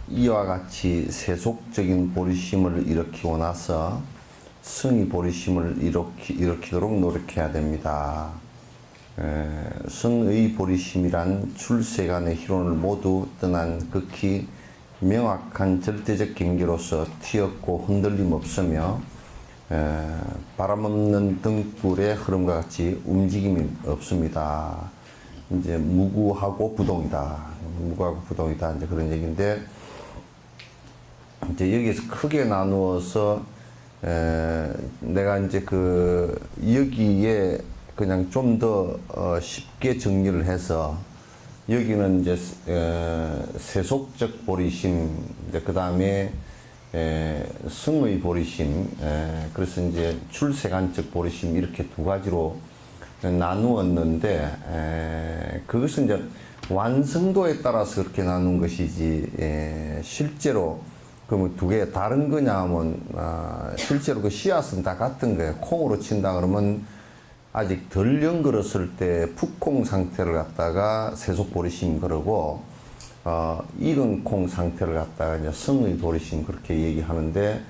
이와 같이 세속적인 보리심을 일으키고 나서 승의 보리심을 일으키도록 노력해야 됩니다. 승의 보리심이란 출세간의 희론을 모두 떠난 극히 명확한 절대적 경계로서 튀었고 흔들림 없으며 바람 없는 등불의 흐름과 같이 움직임이 없습니다. 이제 무구하고 부동이다. 무구하고 부동이다. 이제 그런 얘기인데, 이제 여기에서 크게 나누어서 내가 이제 여기에 그냥 좀 더 쉽게 정리를 해서, 여기는 이제 세속적 보리심, 그 다음에 승의 보리심, 그래서 이제 출세간적 보리심, 이렇게 두 가지로 나누었는데, 그것은 이제 완성도에 따라서 그렇게 나눈 것이지, 실제로 그러면 두 개 다른 거냐 하면, 실제로 그 씨앗은 다 같은 거예요. 콩으로 친다 그러면 아직 덜 연걸었을 때 풋콩 상태를 갖다가 세속 보리심 그러고, 익은 콩 상태를 갖다가 이제 승의 보리심 그렇게 얘기하는데,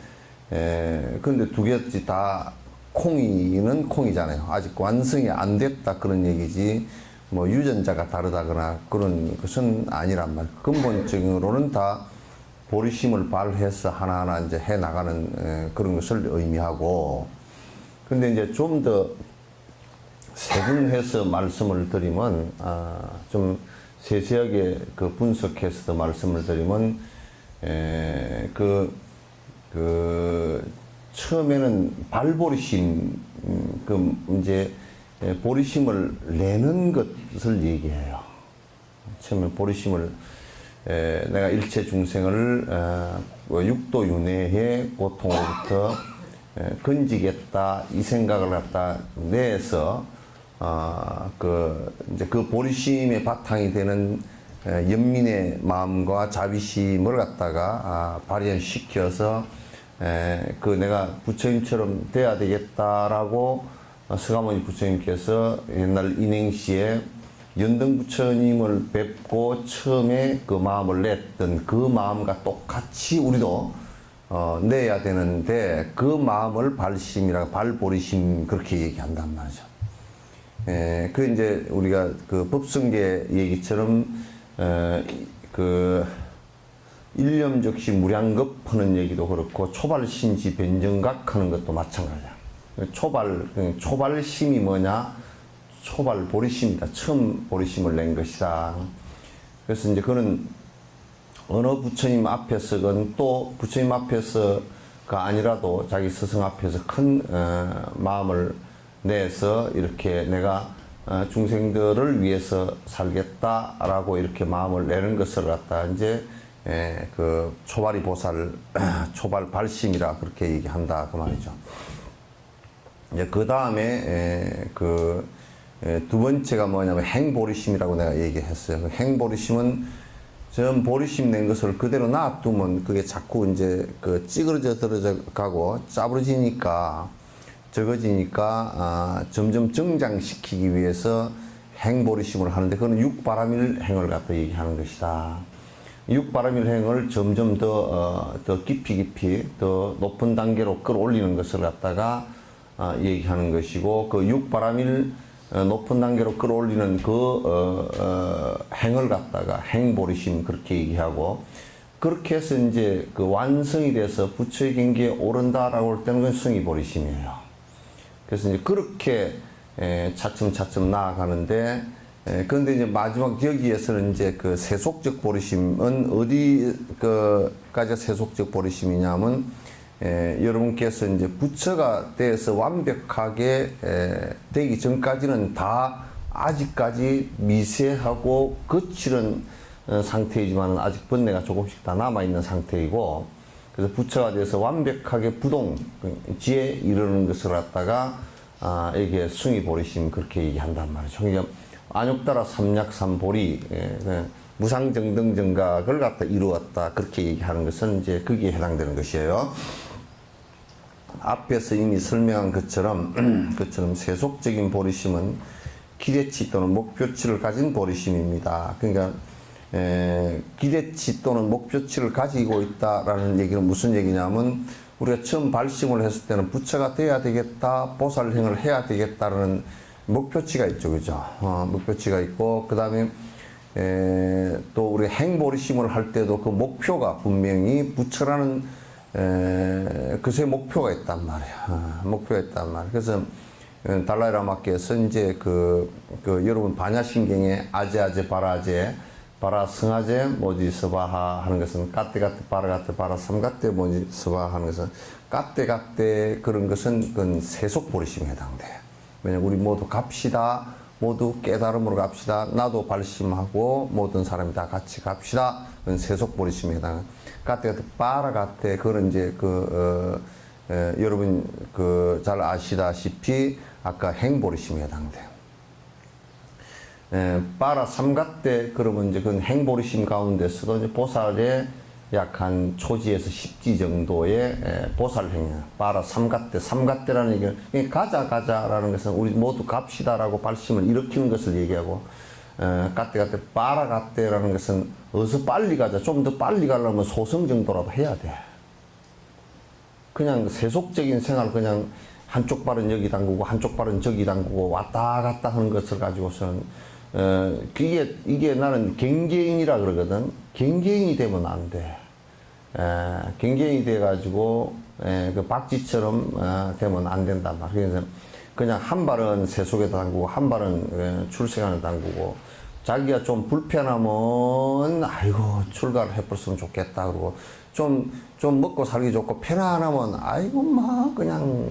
근데 두 개지 다 콩이는 콩이잖아요. 아직 완성이 안 됐다 그런 얘기지, 뭐 유전자가 다르다거나 그런 것은 아니란 말이에요. 근본적으로는 다 보리심을 발해서 하나하나 이제 해 나가는 그런 것을 의미하고, 근데 이제 좀 더 세분해서 말씀을 드리면, 좀 세세하게 분석해서 말씀을 드리면, 처음에는 발보리심, 이제 보리심을 내는 것을 얘기해요. 처음에 보리심을, 내가 일체 중생을 육도 윤회의 고통으로부터 건지겠다, 이 생각을 갖다 내서, 이제 그 보리심의 바탕이 되는 연민의 마음과 자비심을 갖다가 발현시켜서, 내가 부처님처럼 돼야 되겠다라고 서가모니 부처님께서 옛날 인행시에 연등 부처님을 뵙고 처음에 그 마음을 냈던 그 마음과 똑같이 우리도 내야 되는데, 그 마음을 발심이라고, 발보리심 그렇게 얘기한단 말이죠. 그 이제 우리가 그 법성계 얘기처럼 일념적시 무량급 하는 얘기도 그렇고, 초발신지 변정각 하는 것도 마찬가지야. 초발심이 뭐냐? 초발 보리심이다. 처음 보리심을 낸 것이다. 그래서 이제 그는 어느 부처님 앞에서건 또 부처님 앞에서가 아니라도 자기 스승 앞에서 큰 마음을 내서 이렇게 내가 중생들을 위해서 살겠다라고 이렇게 마음을 내는 것을 갖다 이제 그 초발이 보살, 초발 발심이라 그렇게 얘기한다 그 말이죠. 이제 그 다음에 두 번째가 뭐냐면 행보리심이라고 내가 얘기했어요. 그 행보리심은 전 보리심 낸 것을 그대로 놔두면 그게 자꾸 이제 찌그러져 들어져 가고 짜부러지니까 적어지니까 점점 정장시키기 위해서 행보리심을 하는데, 그건 육바라밀 행을 갖다 얘기하는 것이다. 육바라밀 행을 점점 더 깊이 더 높은 단계로 끌어올리는 것을 갖다가 얘기하는 것이고, 그 육바라밀 높은 단계로 끌어올리는 행을 갖다가 행보리심 그렇게 얘기하고, 그렇게 해서 이제 완성이 돼서 부처의 경계에 오른다라고 할 때는 그건 승의보리심이에요. 그래서 이제 그렇게 차츰차츰 나아가는데, 그런데 이제 마지막 여기에서는 이제 세속적 보리심은 어디까지 세속적 보리심이냐면, 여러분께서 이제 부처가 돼서 완벽하게 되기 전까지는 다 아직까지 미세하고 거칠은 상태이지만 아직 번뇌가 조금씩 다 남아있는 상태이고, 그래서 부처가 돼서 완벽하게 부동, 지에 이르는 것을 갖다가 이게 승의보리심 그렇게 얘기한단 말이죠. 그러니까 안욕따라 삼약삼보리, 무상정등정각을 갖다 이루었다 그렇게 얘기하는 것은 이제 거기에 해당되는 것이에요. 앞에서 이미 설명한 것처럼 세속적인 보리심은 기대치 또는 목표치를 가진 보리심입니다. 그러니까 기대치 또는 목표치를 가지고 있다라는 얘기는 무슨 얘기냐면 우리가 처음 발심을 했을 때는 부처가 돼야 되겠다, 보살행을 해야 되겠다라는 목표치가 있죠, 그죠? 목표치가 있고, 그 다음에 또 우리 행보리심을 할 때도 그 목표가 분명히 부처라는 그새 목표가 있단 말이야. 목표가 있단 말이야. 그래서 달라이라마께서 이제 여러분 반야신경에 아제 바라제 바라 승하제 모지 스바하 하는 것은 까떼가떼 바라가떼 바라 삼가떼 모지 스바하 하는 것은 까떼가떼 그런 것은 그건 세속보리심에 해당돼. 왜냐면 우리 모두 갑시다. 모두 깨달음으로 갑시다. 나도 발심하고 모든 사람이 다 같이 갑시다. 그건 세속보리심에 해당. 까떼가떼 바라가떼 그런 이제 여러분 잘 아시다시피 아까 행보리심에 해당돼. 빠라 삼가떼 그러면 이제 그 행보리심 가운데서도 이제 보살의 약 한 초지에서 10지 정도의 보살행위야. 빠라 삼가떼라는 얘기는 가자라는 것은 우리 모두 갑시다라고 발심을 일으키는 것을 얘기하고, 가떼 빠라가떼라는 것은 어서 빨리 가자. 좀 더 빨리 가려면 소성 정도라도 해야 돼. 그냥 세속적인 생활 그냥 한쪽 발은 여기 담그고 한쪽 발은 저기 담그고 왔다 갔다 하는 것을 가지고서는 이게 나는 갱개인이라 그러거든. 갱개인이 되면 안 돼. 갱개인이 돼가지고 그 박쥐처럼 되면 안 된단 말이야. 그래서 그냥 한 발은 세속에 담그고 한 발은 출세관에 담그고, 자기가 좀 불편하면 아이고 출가를 해버렸으면 좋겠다 그러고, 좀 먹고 살기 좋고 편안하면 아이고 막 그냥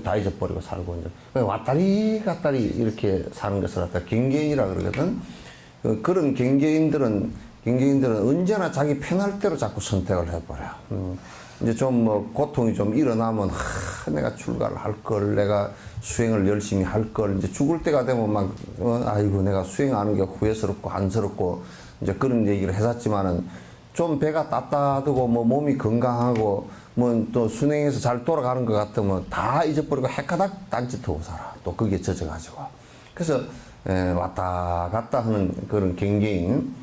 다 잊어버리고 살고, 이제 그냥 왔다리 갔다리 이렇게 사는 것을 갖다 갱개인이라 그러거든. 그런 갱개인들은 언제나 자기 편할 대로 자꾸 선택을 해버려. 이제 좀 고통이 좀 일어나면 내가 출가를 할 걸, 내가 수행을 열심히 할 걸, 이제 죽을 때가 되면 막 아이고 내가 수행 안 하는 게 후회스럽고 안쓰럽고 이제 그런 얘기를 했었지만은, 좀 배가 따뜻하고 몸이 건강하고 또 순행해서 잘 돌아가는 것 같으면 다 잊어버리고 헷가닥 딴짓하고 살아. 또 거기에 젖어가지고. 그래서 왔다 갔다 하는 그런 갱개인,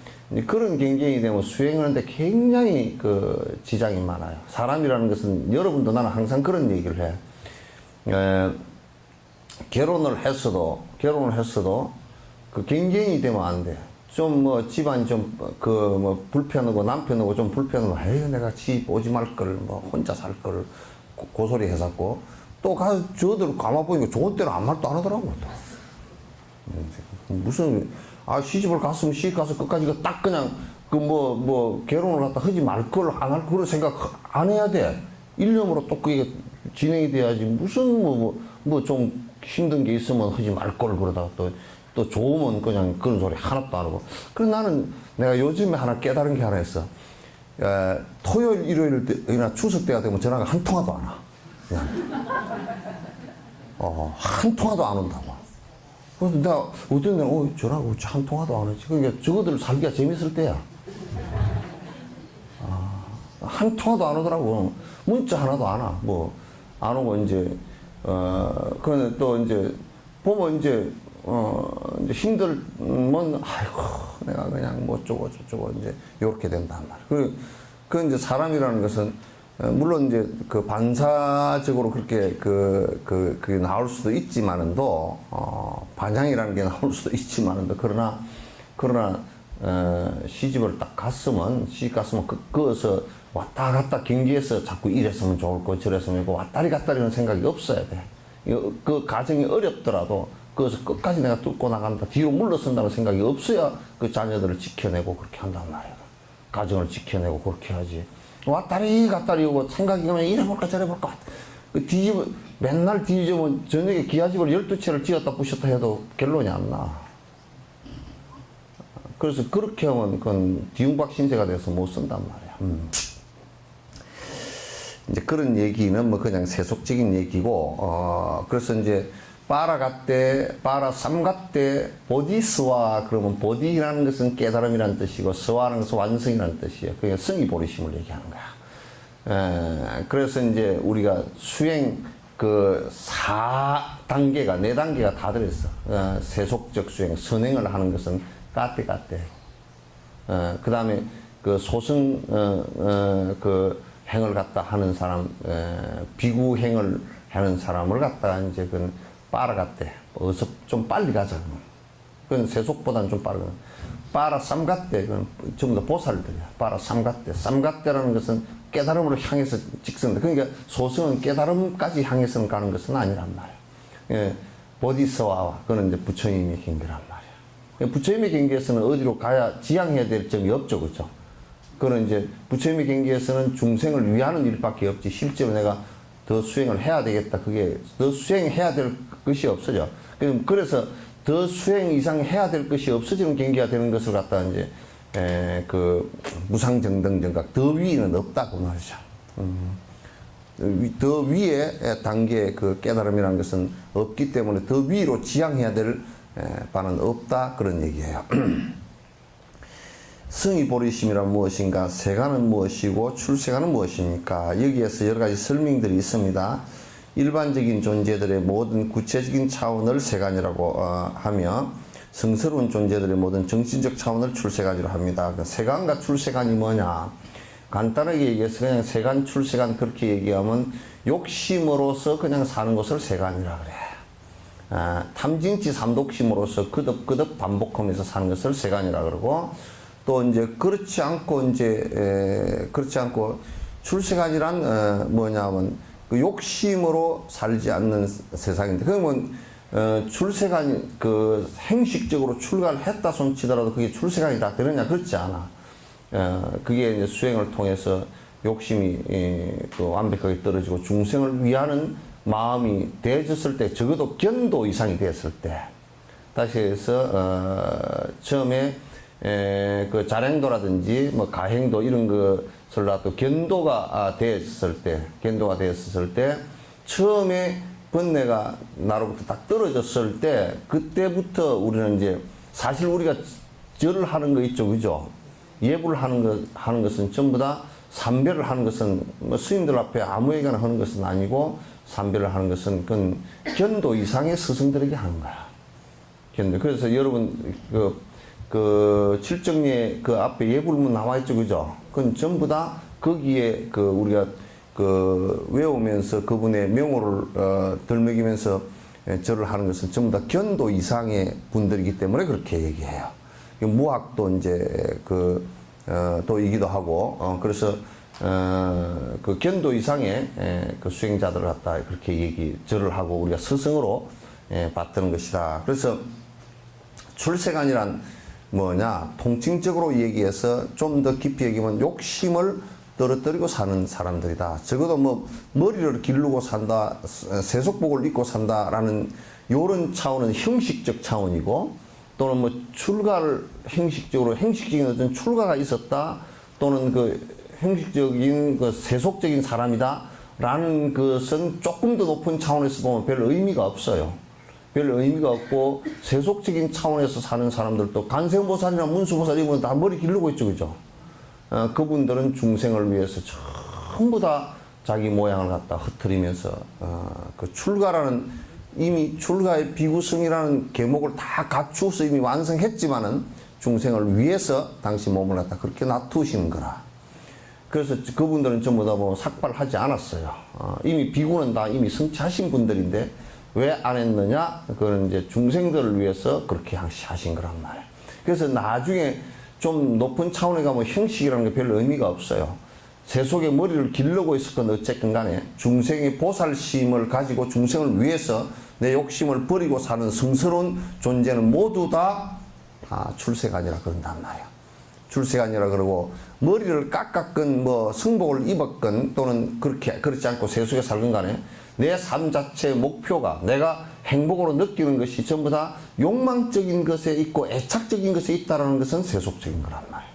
그런 갱개인이 되면 수행하는데 굉장히 지장이 많아요. 사람이라는 것은, 여러분도 나는 항상 그런 얘기를 해. 결혼을 했어도 그 갱개인이 되면 안 돼. 좀 집안이 좀 불편하고 남편하고 좀 불편하고, 에이 내가 집 오지 말 걸, 혼자 살 걸 고소리 해갖고 또 가서 저들 가만 보니까 좋은 때는 아무 말도 안 하더라고. 무슨 시집을 갔으면 시집 가서 끝까지 이거 딱 그냥 결혼을 갖다 하지 말 걸 안 할 걸 생각 안 해야 돼. 일념으로 또 그게 진행이 돼야지. 무슨 좀 힘든 게 있으면 하지 말 걸 그러다가 또 좋으면 그냥 그런 소리 하나도 안 하고. 그래서 나는 내가 요즘에 하나 깨달은 게 하나 있어. 토요일, 일요일이나 추석 때가 되면 전화가 한 통화도 안 와. 그냥. 한 통화도 안 온다고. 그래서 내가 어떤 데는 전화가 한 통화도 안 오지. 그러니까 저거들 살기가 재밌을 때야. 한 통화도 안 오더라고. 문자 하나도 안 와. 안 오고 이제 그런데 또 이제 보면 이제 힘들면, 아이고, 내가 그냥 저쩌고, 이제, 요렇게 된단 말이야. 그 이제 사람이라는 것은, 물론 이제 반사적으로 그렇게 그게 나올 수도 있지만은도, 반향이라는 게 나올 수도 있지만은도, 그러나, 시집 갔으면, 거기서 왔다 갔다 경기에서 자꾸 이랬으면 좋을 거, 저랬으면 좋고, 왔다리 갔다리는 생각이 없어야 돼. 그 과정이 어렵더라도, 그래서 끝까지 내가 뚫고 나간다, 뒤로 물러선다는 생각이 없어야 그 자녀들을 지켜내고 그렇게 한단 말이야. 가정을 지켜내고 그렇게 하지. 왔다리 갔다리 오고 생각이 그러면 이래볼까 저래볼까. 맨날 뒤지면 저녁에 기아집을 12채를 지었다 부셨다 해도 결론이 안 나. 그래서 그렇게 하면 그건 뒤웅박 신세가 돼서 못 쓴단 말이야. 이제 그런 얘기는 그냥 세속적인 얘기고, 그래서 이제 빠라 삼가떼 보디스와, 그러면 보디라는 것은 깨달음이라는 뜻이고 스와는 것은 완성이라는 뜻이에요. 그게 성이 보리심을 얘기하는 거야. 그래서 이제 우리가 수행 4단계가 4단계가 다 들어있어. 세속적 수행, 선행을 하는 것은 까떼. 그 다음에 그 소승, 그 행을 갖다 하는 사람, 비구 행을 하는 사람을 갖다가 이제 그 빨아갔대. 어서 좀 빨리 가자. 그건 세속보다는 좀 빠르거든. 빠라 삼갓대, 그건 전부 다 보살들이야. 빠라 삼갓대. 삼갓대라는 것은 깨달음으로 향해서 직선다. 그러니까 소승은 깨달음까지 향해서 가는 것은 아니란 말이야. 예, 보디서와와, 그거는 이제 부처님의 경계란 말이야. 부처님의 경계에서는 어디로 가야 지향해야 될 점이 없죠, 그죠? 그거는 이제 부처님의 경계에서는 중생을 위하는 일밖에 없지, 실제로 내가 더 수행을 해야 되겠다, 그게 더 수행해야 될 것이 없어져. 그래서 더 수행 이상 해야 될 것이 없어지는 경계가 되는 것을 갖다 이제 그 무상정등정각, 더 위는 없다고 말이죠. 더 위에 단계의 그 깨달음이라는 것은 없기 때문에 더 위로 지향해야 될 바는 없다, 그런 얘기예요. 성의 보리심이란 무엇인가? 세간은 무엇이고 출세간은 무엇입니까? 여기에서 여러 가지 설명들이 있습니다. 일반적인 존재들의 모든 구체적인 차원을 세간이라고 하며, 성스러운 존재들의 모든 정신적 차원을 출세간이라고 합니다. 세간과 출세간이 뭐냐? 간단하게 얘기해서 그냥 세간, 출세간 그렇게 얘기하면 욕심으로서 그냥 사는 것을 세간이라 그래. 탐진치 삼독심으로서 거듭거듭 반복하면서 사는 것을 세간이라 그러고, 또 이제 그렇지 않고 출세간이란 뭐냐면 그 욕심으로 살지 않는 세상인데, 그러면 출세간이 그 행식적으로 출가를 했다 손치더라도 그게 출세간이 다 되느냐? 그렇지 않아. 그게 이제 수행을 통해서 욕심이 그 완벽하게 떨어지고 중생을 위하는 마음이 되어졌을 때, 적어도 견도 이상이 되었을 때, 다시 해서 처음에 그 자행도라든지 뭐 가행도 이런 것을 놔도 견도가 되었을 때, 처음에 번뇌가 나로부터 딱 떨어졌을 때, 그때부터 우리는 이제 사실 우리가 절을 하는 거 있죠, 그죠? 예불을 하는 것은 전부 다 삼별을 하는 것은 뭐 스님들 앞에 아무에게나 하는 것은 아니고, 삼별을 하는 것은 그건 견도 이상의 스승들에게 하는 거야. 견도. 그래서 여러분 그 칠정리에 그 앞에 예불문 나와 있죠, 그죠? 그건 전부 다 거기에 그 우리가 그 외우면서 그분의 명호를 덜먹이면서 절을 하는 것은 전부 다 견도 이상의 분들이기 때문에 그렇게 얘기해요. 무학도 이제 도이기도 하고, 그래서 그 견도 이상의 그 수행자들을 갖다 그렇게 절을 하고 우리가 스승으로 받드는 것이다. 그래서 출세간이란 뭐냐? 통칭적으로 얘기해서 좀 더 깊이 얘기하면 욕심을 떨어뜨리고 사는 사람들이다. 적어도 뭐 머리를 기르고 산다, 세속복을 입고 산다라는 요런 차원은 형식적 차원이고, 또는 뭐 출가를 행식적인 어떤 출가가 있었다, 또는 그 형식적인 그 세속적인 사람이다라는 것은 조금 더 높은 차원에서 보면 별 의미가 없어요. 별 의미가 없고, 세속적인 차원에서 사는 사람들도 간세음보살이나 문수보살 이런 건 다 머리 기르고 있죠, 그죠? 그분들은 중생을 위해서 전부 다 자기 모양을 갖다 흐트리면서 그 출가라는, 이미 출가의 비구성이라는 계목을 다 갖추어서 이미 완성했지만은 중생을 위해서 당시 몸을 갖다 그렇게 놔두시는 거라. 그래서 그분들은 전부 다 뭐 삭발하지 않았어요. 이미 비구는 다 이미 성취하신 분들인데 왜 안 했느냐? 그건 이제 중생들을 위해서 그렇게 하신 거란 말이에요. 그래서 나중에 좀 높은 차원에 가면 형식이라는 게 별 의미가 없어요. 세속의 머리를 기르고 있었건 어쨌든 간에 중생의 보살심을 가지고 중생을 위해서 내 욕심을 버리고 사는 성스러운 존재는 모두 다 출세간이라 그런단 말이에요. 출세간이라 그러고, 머리를 깎았건 뭐 성복을 입었건 또는 그렇지 않고 세속에 살건 간에 내 삶 자체의 목표가, 내가 행복으로 느끼는 것이 전부 다 욕망적인 것에 있고 애착적인 것에 있다는 것은 세속적인 거란 말이에요.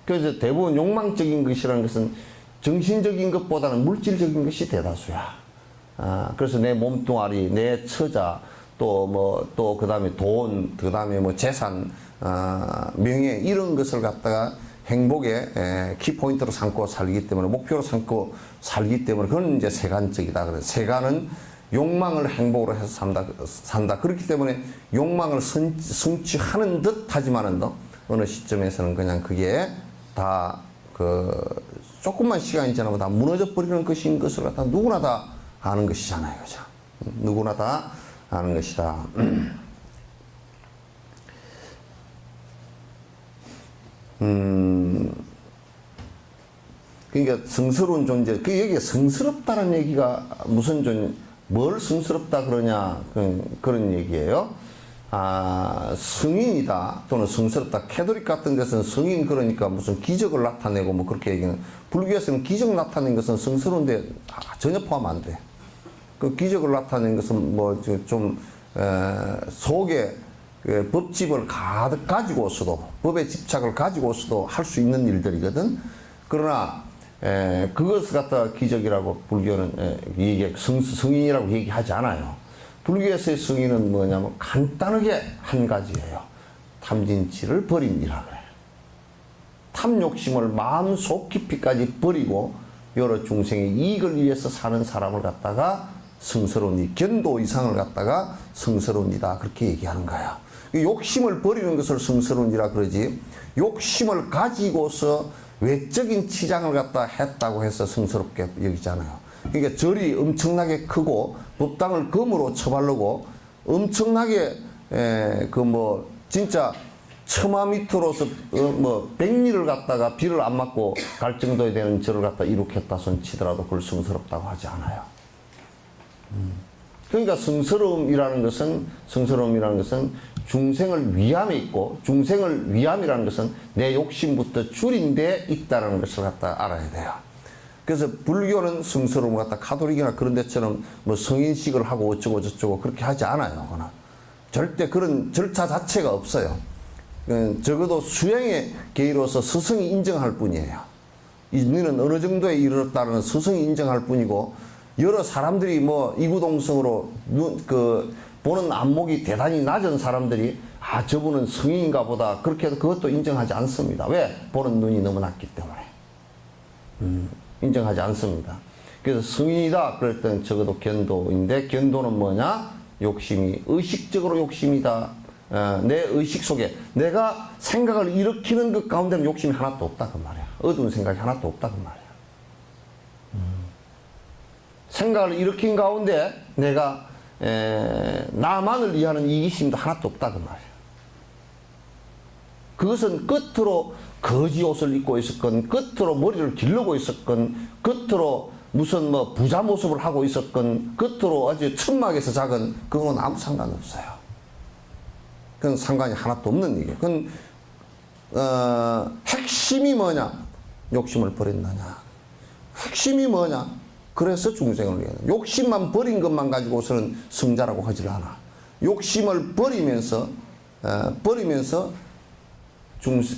그래서 대부분 욕망적인 것이라는 것은 정신적인 것보다는 물질적인 것이 대다수야. 그래서 내 몸뚱아리, 내 처자, 또 그 다음에 돈, 그 다음에 뭐 재산, 명예, 이런 것을 갖다가 행복의 키포인트로 삼고 살기 때문에, 목표로 삼고 살기 때문에, 그건 이제 세간적이다. 그래서 세간은 욕망을 행복으로 해서 산다. 그렇기 때문에 욕망을 성취하는 듯 하지만은 어느 시점에서는 그냥 그게 다 조금만 시간이 지나면 다 무너져 버리는 것인 것을 갖다 누구나 다 아는 것이잖아요. 그죠? 누구나 다 아는 것이다. 그러니까 성스러운 존재, 여기에 성스럽다는 얘기가 뭘 성스럽다 그러냐, 그런 얘기예요. 성인이다, 또는 성스럽다. 캐톨릭 같은 데서는 성인 그러니까 무슨 기적을 나타내고 뭐 그렇게 얘기는, 불교에서는 기적 나타낸 것은 성스러운데 전혀 포함 안 돼. 그 기적을 나타낸 것은 뭐 속에 법집을 가득 가지고 있어도, 법의 집착을 가지고 있어도 할 수 있는 일들이거든. 그러나 그것을 갖다가 기적이라고 불교는 성인이라고 얘기하지 않아요. 불교에서의 성인은 뭐냐면 간단하게 한 가지예요. 탐진치를 버립니다. 그래요. 탐욕심을 마음속 깊이까지 버리고 여러 중생의 이익을 위해서 사는 사람을 갖다가 성스러운 이, 견도 이상을 갖다가 성스러운 이다, 그렇게 얘기하는 거야. 욕심을 버리는 것을 성스러운 이라 그러지, 욕심을 가지고서 외적인 치장을 갖다 했다고 해서 성스럽게 여기잖아요. 그러니까 절이 엄청나게 크고 법당을 금으로 처바르고 엄청나게 진짜 처마 밑으로서 백리를 갖다가 비를 안 맞고 갈 정도에 되는 절을 갖다 이룩했다 손 치더라도 그걸 성스럽다고 하지 않아요. 그러니까 성스러움이라는 것은 중생을 위함에 있고, 중생을 위함이라는 것은 내 욕심부터 줄인 데 있다는 것을 갖다 알아야 돼요. 그래서 불교는 성스러움을 갖다 카톨릭이나 그런 데처럼 뭐 성인식을 하고 어쩌고 저쩌고 그렇게 하지 않아요. 절대 그런 절차 자체가 없어요. 적어도 수행의 계기로서 스승이 인정할 뿐이에요. 너는 어느 정도에 이르렀다는 스승이 인정할 뿐이고, 여러 사람들이 뭐 이구동성으로 보는 안목이 대단히 낮은 사람들이 저분은 성인인가 보다 그렇게 해도 그것도 인정하지 않습니다. 왜? 보는 눈이 너무 낮기 때문에. 인정하지 않습니다. 그래서 성인이다 그럴 때는 적어도 견도인데, 견도는 뭐냐? 욕심이, 의식적으로 욕심이다. 내 의식 속에 내가 생각을 일으키는 것 가운데는 욕심이 하나도 없다 그 말이야. 어두운 생각이 하나도 없다 그 말이야. 생각을 일으킨 가운데 내가 나만을 위하는 이기심도 하나도 없다 그 말이야. 그것은 끝으로 거지 옷을 입고 있었건, 끝으로 머리를 기르고 있었건, 끝으로 무슨 부자 모습을 하고 있었건, 끝으로 아주 천막에서 작은, 그건 아무 상관없어요. 그건 상관이 하나도 없는 얘기예요. 그건 핵심이 뭐냐? 욕심을 버렸느냐? 핵심이 뭐냐? 그래서 중생을 위해 욕심만 버린 것만 가지고서는 성자라고 하질 않아. 욕심을 버리면서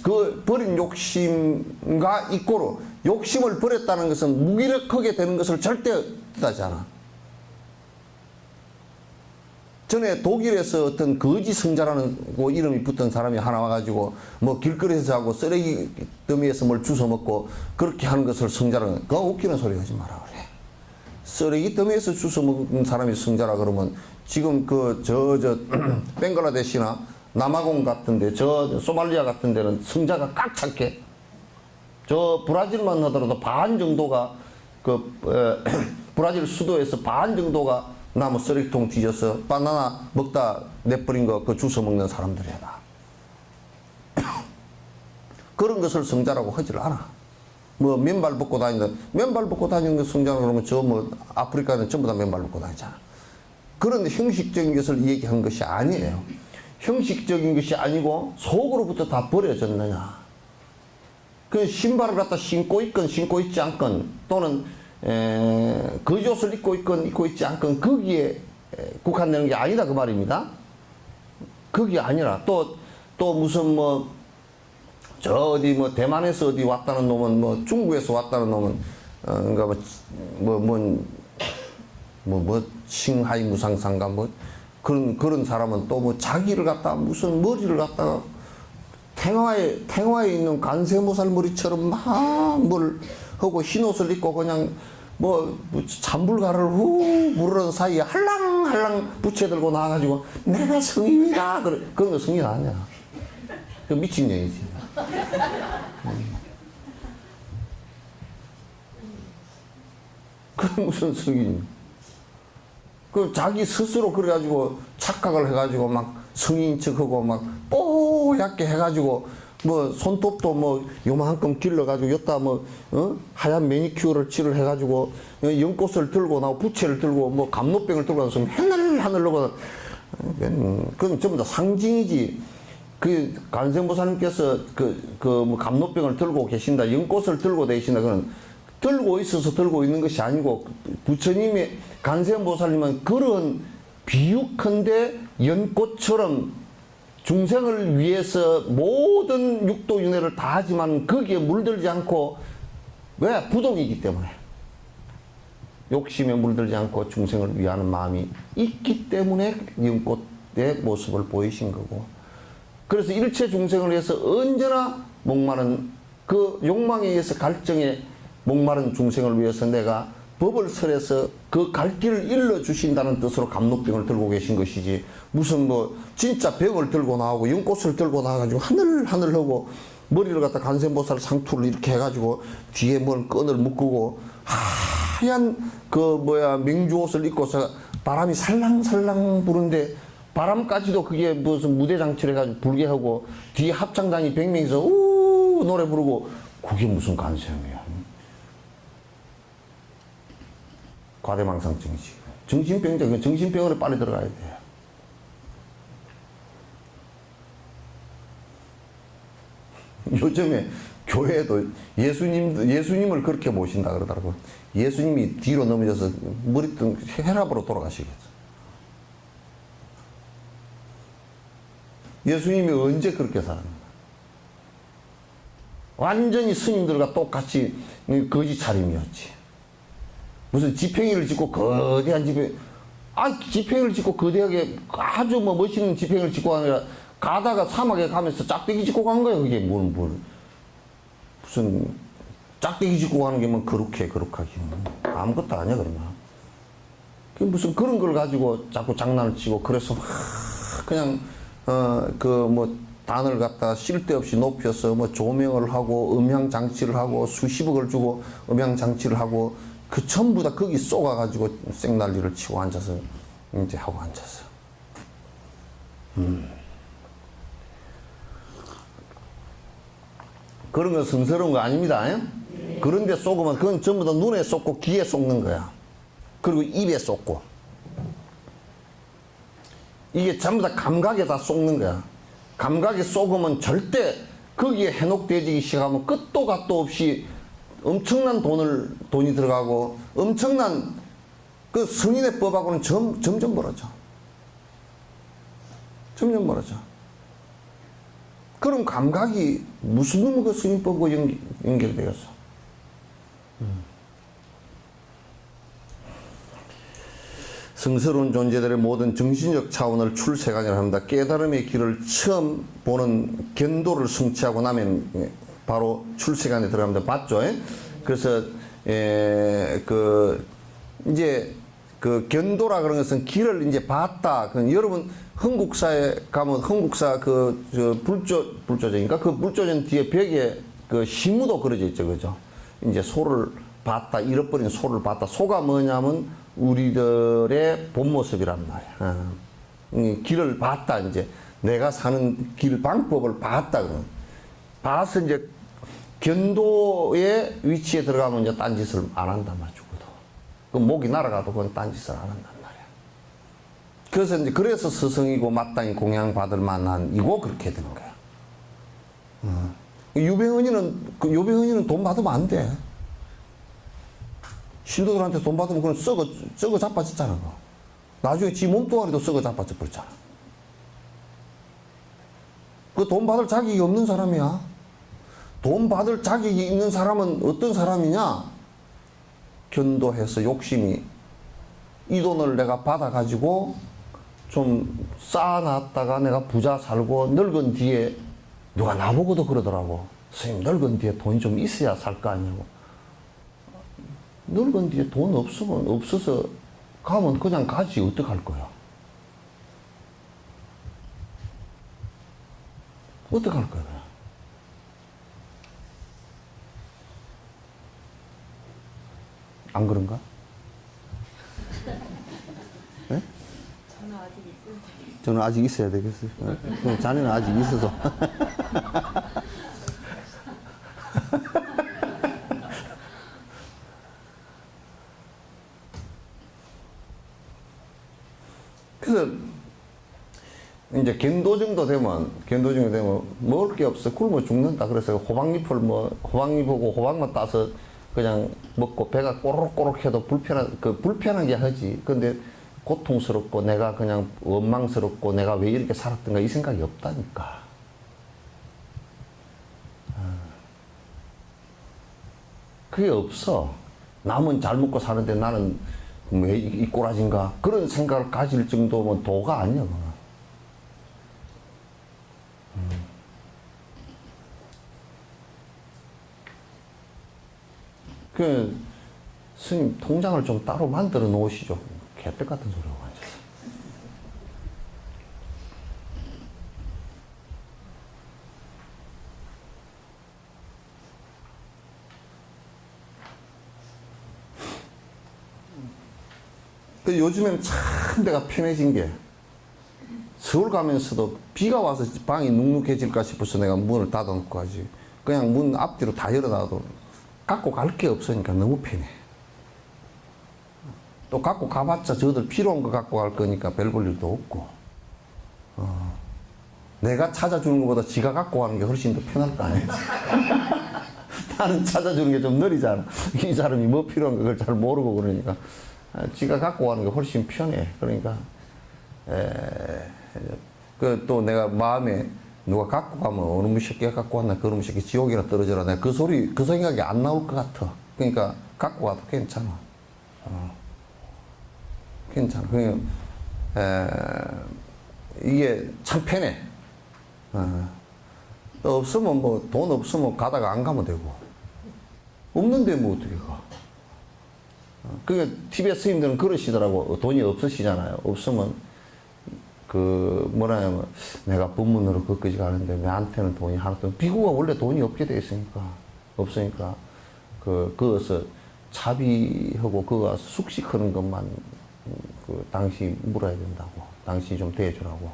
그 버린 욕심과 이꼬로, 욕심을 버렸다는 것은 무기력하게 되는 것을 절대 뜻하지 않아. 전에 독일에서 어떤 거지 성자라는 이름이 붙은 사람이 하나 와가지고 뭐 길거리에서 자고 쓰레기 더미에서 뭘 주워 먹고 그렇게 하는 것을 성자라는, 그거 웃기는 소리 하지 마라 그래. 쓰레기 더미에서 주워 먹은 사람이 성자라 그러면 지금 벵글라데시나 남아공 같은데, 소말리아 같은 데는 성자가 꽉 찼게, 브라질만 하더라도 반 정도가 브라질 수도에서 반 정도가 나무 쓰레기통 뒤져서 바나나 먹다 내버린 거 주워 먹는 사람들이야 다. 그런 것을 성자라고 하질 않아. 맨발 벗고 다니는 거 성자라고 그러면 아프리카는 전부 다 맨발 벗고 다니잖아. 그런 형식적인 것을 얘기한 것이 아니에요. 형식적인 것이 아니고 속으로부터 다 버려졌느냐. 그 신발을 갖다 신고 있건 신고 있지 않건, 또는 거짓옷을 입고 있건 입고 있지 않건 거기에 국한되는 게 아니다 그 말입니다. 그게 아니라 또 무슨 대만에서 어디 왔다는 놈은 중국에서 왔다는 놈은 칭하이 무상상가 그런 사람은 또 자기를 갖다 무슨 머리를 갖다가 탱화에 있는 관세모살 머리처럼 막 뭘 하고 흰옷을 입고 그냥 잔불가를 후 부르는 사이에 할랑할랑 부채 들고 나와가지고 내가 성인이다 그런 거 성인 아니야. 그 미친년이지. 그 무슨 성인? 그 자기 스스로 그래가지고 착각을 해가지고 막 성인 척하고 막 뽀얗게 해가지고 뭐 손톱도 뭐 요만큼 길러가지고 여기다 뭐 하얀 매니큐어를 칠을 해가지고 연꽃을 들고 나고 부채를 들고 뭐 감로병을 들고 나서 하늘하늘로 그건 전부 다 상징이지. 그 관세음보살님께서 뭐 감로병을 들고 계신다, 연꽃을 들고 계신다, 그건 들고 있어서 들고 있는 것이 아니고, 부처님의 관세음보살님은 그런 비유컨대 연꽃처럼 중생을 위해서 모든 육도윤회를 다 하지만 거기에 물들지 않고, 왜? 부동이기 때문에. 욕심에 물들지 않고 중생을 위하는 마음이 있기 때문에 연꽃의 모습을 보이신 거고, 그래서 일체 중생을 위해서 언제나 목마른 그 욕망에 의해서 갈증에 목마른 중생을 위해서 내가 법을 설해서 그 갈 길을 일러주신다는 뜻으로 감로병을 들고 계신 것이지, 무슨 뭐 진짜 병을 들고 나오고 연꽃을 들고 나와가지고 하늘하고 머리를 갖다 관세음보살 상투를 이렇게 해가지고 뒤에 뭘 끈을 묶고 하얀 맹주옷을 입고서 바람이 살랑살랑 부는데, 바람까지도 그게 무슨 무대 장치를 해가지고 불게 하고 뒤에 합창단이 100명이서 우 노래 부르고, 그게 무슨 관세음이야. 과대망상증이지. 정신병자, 정신병원에 빨리 들어가야 돼. 요즘에 교회도 예수님을 그렇게 모신다 그러더라고. 예수님이 뒤로 넘어져서 머리등 혈압으로 돌아가시겠어. 예수님이 언제 그렇게 살았나? 완전히 스님들과 똑같이 거지 차림이었지. 무슨 지팽이를 짓고 거대한 지팽이를 짓고 거대하게 아주 뭐 멋있는 지팽이를 짓고 아니라 가다가 사막에 가면서 짝대기 짓고 간 거야. 그게 무슨 짝대기 짓고 가는 게 뭐 거룩하기는 아무것도 아니야. 그러면 그 무슨 그런 걸 가지고 자꾸 장난을 치고, 그래서 막 그냥 뭐 단을 갖다 쓸데없이 높여서 뭐 조명을 하고 음향 장치를 하고 수십억을 주고 음향 장치를 하고, 그 전부 다 거기 쏘가가지고 생난리를 치고 앉아서 이제 하고 앉았어. 그런 건 성스러운 거 아닙니다. 그런데 쏘으면 그건 전부 다 눈에 쏘고 귀에 쏘는 거야. 그리고 입에 쏘고. 이게 전부 다 감각에 다 쏘는 거야. 감각에 쏘으면 절대 거기에 해독되기 시작하면 끝도 갓도 없이 엄청난 돈이 들어가고, 엄청난 그 성인의 법하고는 점점 멀어져. 점점 멀어져. 그런 감각이 무슨 놈의 그 성인법과 연결되겠어. 성스러운 존재들의 모든 정신적 차원을 출세관이라 합니다. 깨달음의 길을 처음 보는 견도를 성취하고 나면 바로 출세관에 들어갑니다. 맞죠? 그래서 이제 그 견도라 그런 것은 길을 이제 봤다. 여러분 흥국사에 가면 흥국사 불조전인가? 그 불조전 뒤에 벽에 그 시무도 그려져 있죠, 그죠? 이제 소를 봤다, 잃어버린 소를 봤다. 소가 뭐냐면 우리들의 본 모습이란 말이야. 길을 봤다. 이제 내가 사는 길 방법을 봤다. 그러면 봐서 이제 견도의 위치에 들어가면 이제 딴짓을 안 한단 말이야, 죽어도. 그 목이 날아가도 그건 딴짓을 안 한단 말이야. 그래서 이제 그래서 스승이고 마땅히 공양받을 만한 이고 그렇게 되는 거야. 유병헌이는 돈 받으면 안 돼. 신도들한테 돈 받으면 그건 썩어 자빠졌잖아. 나중에 지 몸뚱아리도 썩어 자빠져 버렸잖아. 그 돈 받을 자격이 없는 사람이야. 돈 받을 자격이 있는 사람은 어떤 사람이냐? 견도해서 욕심이, 이 돈을 내가 받아가지고 좀 쌓아놨다가 내가 부자 살고 늙은 뒤에, 누가 나보고도 그러더라고. 선생님, 늙은 뒤에 돈이 좀 있어야 살 거 아니냐고. 늙은 뒤에 돈 없어서 가면 그냥 가지. 어떡할 거야? 어떡할 거야? 안 그런가? 네? 저는 아직 있어요. 저는 아직 있어야 되겠어요. 그럼 자네는 아직 있어서. 그래서 이제 견도 정도 되면 먹을 게 없어 굶어 죽는다. 그래서 호박잎하고 호박만 따서 그냥 먹고 배가 꼬르륵꼬르륵 해도 불편하게 하지. 근데 고통스럽고 내가 그냥 원망스럽고 내가 왜 이렇게 살았던가 이 생각이 없다니까. 그게 없어. 남은 잘 먹고 사는데 나는 왜 이 꼬라진가? 그런 생각을 가질 정도면 도가 아니야, 그건. 그, 스님, 통장을 좀 따로 만들어 놓으시죠. 개떡 같은 소리하고 앉아서. 그 요즘엔 참 내가 편해진 게, 서울 가면서도 비가 와서 방이 눅눅해질까 싶어서 내가 문을 닫아놓고 가지. 그냥 문 앞뒤로 다 열어놔도 갖고 갈 게 없으니까 너무 편해. 또 갖고 가봤자 저들 필요한 거 갖고 갈 거니까 별 볼 일도 없고. 내가 찾아주는 것보다 지가 갖고 가는 게 훨씬 더 편할 거 아니야. 나는 찾아주는 게 좀 느리잖아. 이 사람이 뭐 필요한 걸 잘 모르고 그러니까. 지가 갖고 가는 게 훨씬 편해. 그러니까, 또 내가 마음에 누가 갖고 가면 어느 무 새끼가 갖고 왔나, 그놈 새끼 지옥이나 떨어져라. 내가 그 생각이 안 나올 것 같아. 그러니까 갖고 가도 괜찮아. 괜찮아. 이게 참 편해. 또 없으면 돈 없으면 가다가 안 가면 되고. 없는데 뭐 어떻게 가. 그게 티베트 스님들은 그러시더라고. 돈이 없으시잖아요. 없으면 뭐라냐면 내가 법문으로 거기까지 가는데 나한테는 돈이 하나도 비구가 원래 돈이 없게 돼 있으니까 없으니까 그것을 자비하고 그거 숙식하는 것만 당시 물어야 된다고. 당시 좀 대해주라고.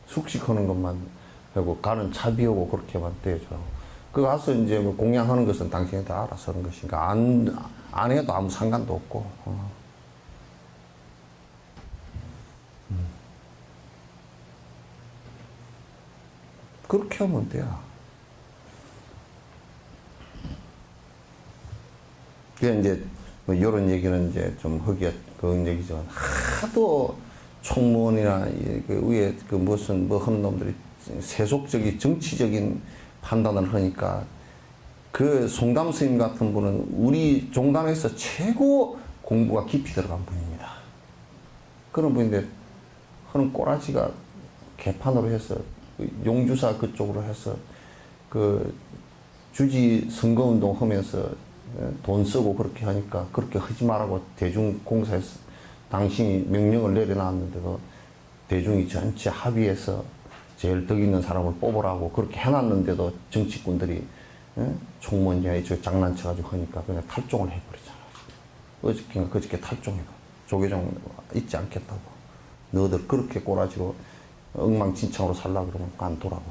숙식하는 것만 하고 가는 자비하고 그렇게만 대해주라고. 그거 가서 이제 뭐 공양하는 것은 당신이 다 알아서 하는 것이니까 안 해도 아무 상관도 없고. 그렇게 하면 돼요. 그게 이제 뭐 이런 얘기는 이제 좀 하기가 그런 얘기죠. 하도 총무원이나 그 위에 무슨 하는 놈들이 세속적인 정치적인 판단을 하니까 그 송담 스님 같은 분은 우리 종단에서 최고 공부가 깊이 들어간 분입니다. 그런 분인데 하는 꼬라지가 개판으로 해서 용주사 그쪽으로 해서 주지 선거운동 하면서 돈 쓰고 그렇게 하니까 그렇게 하지 말라고 대중공사에서 당신이 명령을 내려놨는데도 대중이 전체 합의해서 제일 덕 있는 사람을 뽑으라고 그렇게 해놨는데도 정치꾼들이 총무원장이 저 장난쳐가지고 하니까 그냥 탈종을 해버리잖아요. 그저께 탈종해가. 조계종 잊지 않겠다고. 너희들 그렇게 꼬라지로 엉망진창으로 살라 그러면 안 돌아고.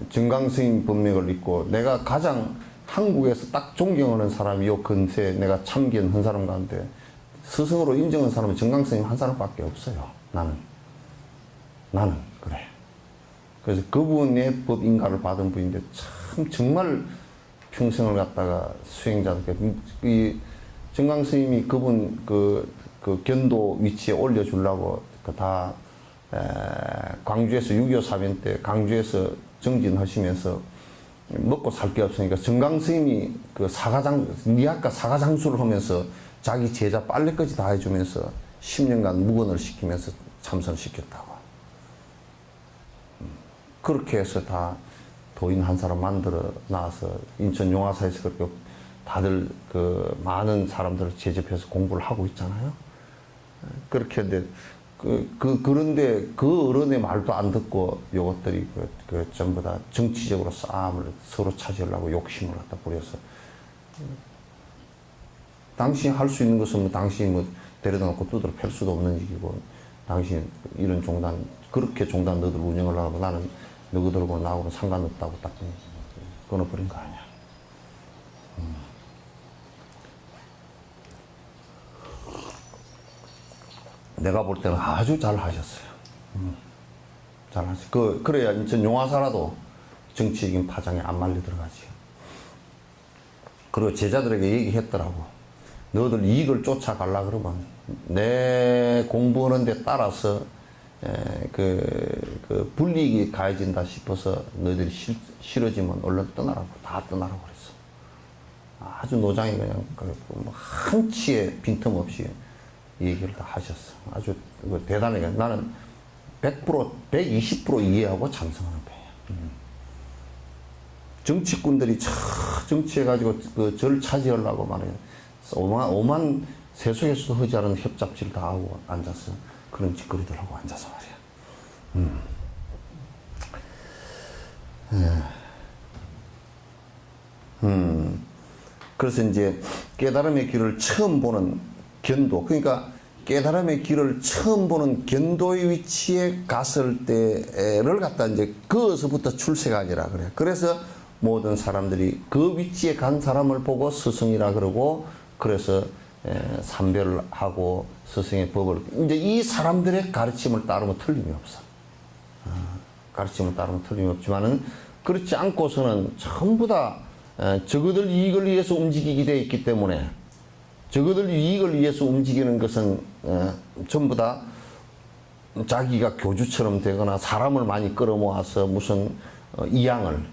정강스님 법맥을 읽고 내가 가장 한국에서 딱 존경하는 사람이 요 근세에 내가 참견한 사람 가운데 스승으로 인정한 사람은 정강스님 한 사람밖에 없어요. 나는 그래. 그래서 그분의 법인가를 받은 분인데 참 정말 평생을 갖다가 수행자들 이 정강스님이 그분 그 견도 위치에 올려주려고 광주에서 6.25 사변 때 광주에서 정진하시면서 먹고 살 게 없으니까 정강스님이 니아까 사가장수를 하면서 자기 제자 빨래까지 다 해주면서 10년간 묵언을 시키면서 참선시켰다고. 그렇게 해서 다 도인 한 사람 만들어 놔서 인천 용화사에서 그렇게 다들 많은 사람들을 제접해서 공부를 하고 있잖아요. 그렇게 했는데 그런데 그 어른의 말도 안 듣고 요것들이 전부 다 정치적으로 싸움을 서로 차지하려고 욕심을 갖다 부려서 당신이 할 수 있는 것은 뭐 당신이 뭐 데려다 놓고 두드려 팰 수도 없는 일이고 당신 이런 종단 그렇게 종단 너들 운영을 하고 나는 너희들하고 나하고는 상관없다고 딱 끊어버린 거 아니야. 내가 볼 때는 아주 잘 하셨어요. 잘 하셨어요. 그래야 인천 용화사라도 정치적인 파장에 안 말려 들어가지. 그리고 제자들에게 얘기했더라고. 너희들 이익을 쫓아가려 그러면 내 공부하는 데 따라서 불이익이 가해진다 싶어서 너희들이 싫어지면 얼른 떠나라고. 다 떠나라고 그랬어. 아주 노장이 그냥 한치의 빈틈없이 얘기를 다 하셨어. 아주 대단하게. 나는 100%, 120% 이해하고 찬성하는 편이야. 정치꾼들이 정치해가지고 절 차지하려고 말이야. 오만 세속에서도 하지 않은 협잡질 다 하고 앉아서 그런 짓거리들 하고 앉아서 말이야. 그래서 이제 깨달음의 길을 처음 보는 견도, 그러니까 깨달음의 길을 처음 보는 견도의 위치에 갔을 때를 갖다 이제 그것부터 출세가 아니라 그래. 그래서 모든 사람들이 그 위치에 간 사람을 보고 스승이라 그러고, 그래서 삼별을 하고 스승의 법을, 이제 이 사람들의 가르침을 따르면 틀림이 없어. 가르침을 따르면 틀림이 없지만은 그렇지 않고서는 전부 다 저그들 이익을 위해서 움직이게 되어 있기 때문에, 저그들 이익을 위해서 움직이는 것은 전부 다 자기가 교주처럼 되거나 사람을 많이 끌어모아서 무슨 이양을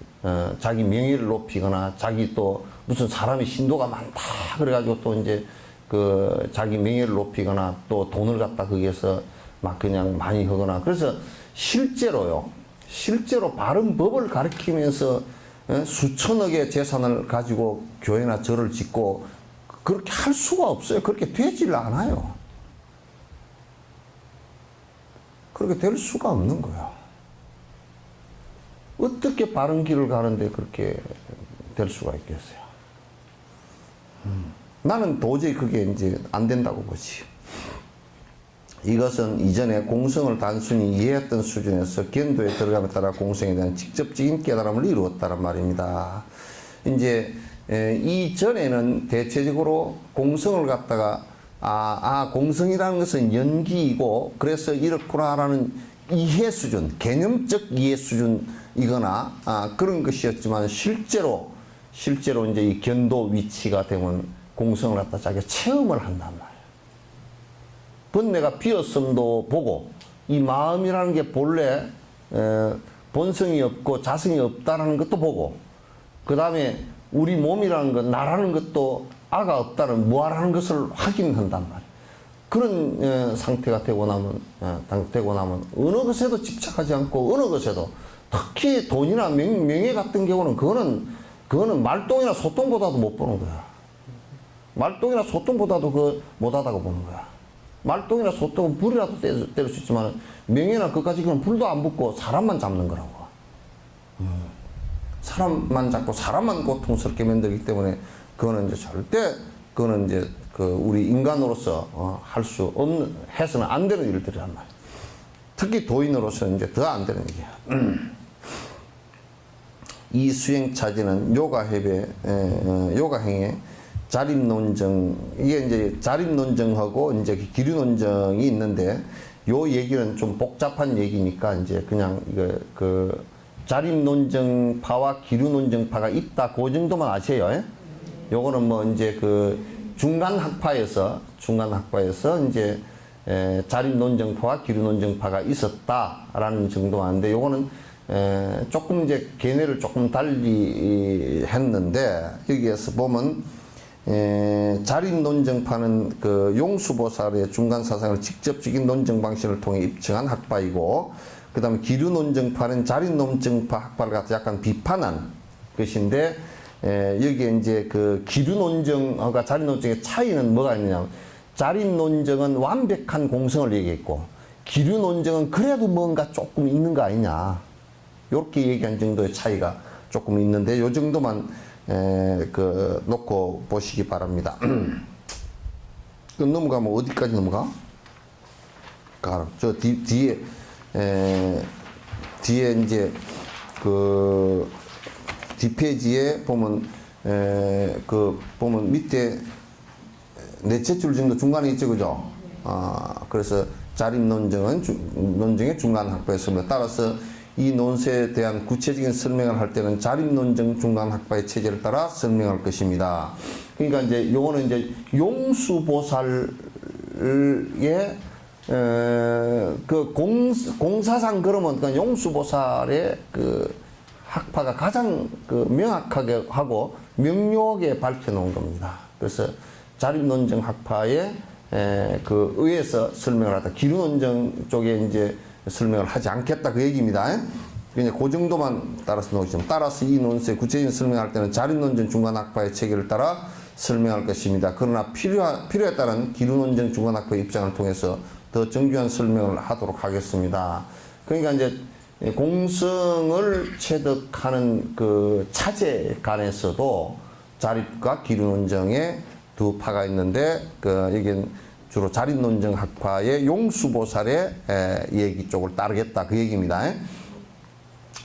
자기 명예를 높이거나 자기 또 무슨 사람의 신도가 많다 그래가지고 또 이제 그 자기 명예를 높이거나 또 돈을 갖다 거기에서 막 그냥 많이 하거나, 그래서 실제로 바른 법을 가르치면서 수천억의 재산을 가지고 교회나 절을 짓고 그렇게 할 수가 없어요. 그렇게 되질 않아요. 그렇게 될 수가 없는 거야. 어떻게 바른 길을 가는데 그렇게 될 수가 있겠어요. 나는 도저히 그게 이제 안 된다고 보지. 이것은 이전에 공성을 단순히 이해했던 수준에서 견도에 들어감에 따라 공성에 대한 직접적인 깨달음을 이루었다는 말입니다. 이제 이전에는 대체적으로 공성을 갖다가 공성이라는 것은 연기이고 그래서 이렇구나라는 이해 수준, 개념적 이해 수준이거나 그런 것이었지만 실제로 이제 이 견도 위치가 되면 공성을 갖다 자기가 체험을 한단 말이에요. 번뇌가 비었음도 보고, 이 마음이라는 게 본래 본성이 없고 자성이 없다는 것도 보고, 그 다음에 우리 몸이라는 것, 나라는 것도 아가 없다는 무아라는 것을 확인한단 말이에요. 그런 상태가 되고 나면 어느 것에도 집착하지 않고 어느 것에도, 특히 돈이나 명예 같은 경우는 그거는 말똥이나 소똥보다도 못 보는 거야. 말똥이나 소똥보다도 못하다고 보는 거야. 말똥이나 소똥은 불이라도 때릴 수 있지만 명예나 그까지 그건 불도 안 붙고 사람만 잡는 거라고. 사람만 잡고 사람만 고통스럽게 만들기 때문에 그거는 이제 절대 그거는 이제 우리 인간으로서 할 수 없는, 해서는 안 되는 일들이란 말이야. 특히 도인으로서는 이제 더 안 되는 얘기야. 이 수행차지는 요가행의 자립논정, 이게 이제 자립논정하고 이제 기류논정이 있는데, 요 얘기는 좀 복잡한 얘기니까 이제 그냥 그 자립논정파와 기류논정파가 있다, 그 정도만 아세요. 요거는 뭐 이제 중간 학파에서 이제 자립논정파와 기류논정파가 있었다라는 정도 아는데, 요거는 조금 이제 견해를 조금 달리 했는데, 여기에서 보면 자립논정파는 용수보살의 중간사상을 직접적인 논정 방식을 통해 입증한 학파이고, 그 다음에 기류논정파는 자립논정파 학파를 갖다 약간 비판한 것인데, 여기에 이제 기류논정과 자립논정의 차이는 뭐가 있느냐, 자립 논증은 완벽한 공성을 얘기했고 기류 논증은 그래도 뭔가 조금 있는 거 아니냐. 이렇게 얘기한 정도의 차이가 조금 있는데 요 정도만 놓고 보시기 바랍니다. 그 넘어가면 어디까지 넘어가? 저 뒤에 이제 그 뒷페이지에 보면 보면 밑에 넷째 줄 정도 중간에 있죠, 그죠? 그래서 자립 논증은 논증의 중간 학파에 있습니다. 따라서 이 논세에 대한 구체적인 설명을 할 때는 자립 논증 중간 학파의 체제를 따라 설명할 것입니다. 그러니까 이제 요거는 이제 용수보살의 그 공사상 그러면 그 용수보살의 그 학파가 가장 그 명확하게 하고 명료하게 밝혀놓은 겁니다. 그래서 자립논증 학파에 그 의해서 설명을 하다 기류논증 쪽에 이제 설명을 하지 않겠다 그 얘기입니다. 그냥 그 정도만 따라서 놓으시면 따라서 이 논세 구체적인 설명할 때는 자립논증 중간 학파의 체계를 따라 설명할 것입니다. 그러나 필요에 따른 기류논증 중간 학파의 입장을 통해서 더 정교한 설명을 하도록 하겠습니다. 그러니까 이제 공성을 체득하는 그 차제 간에서도 자립과 기류논증의 두 파가 있는데 여기는 주로 자립논증 학파의 용수보살의 얘기 쪽을 따르겠다 그 얘기입니다.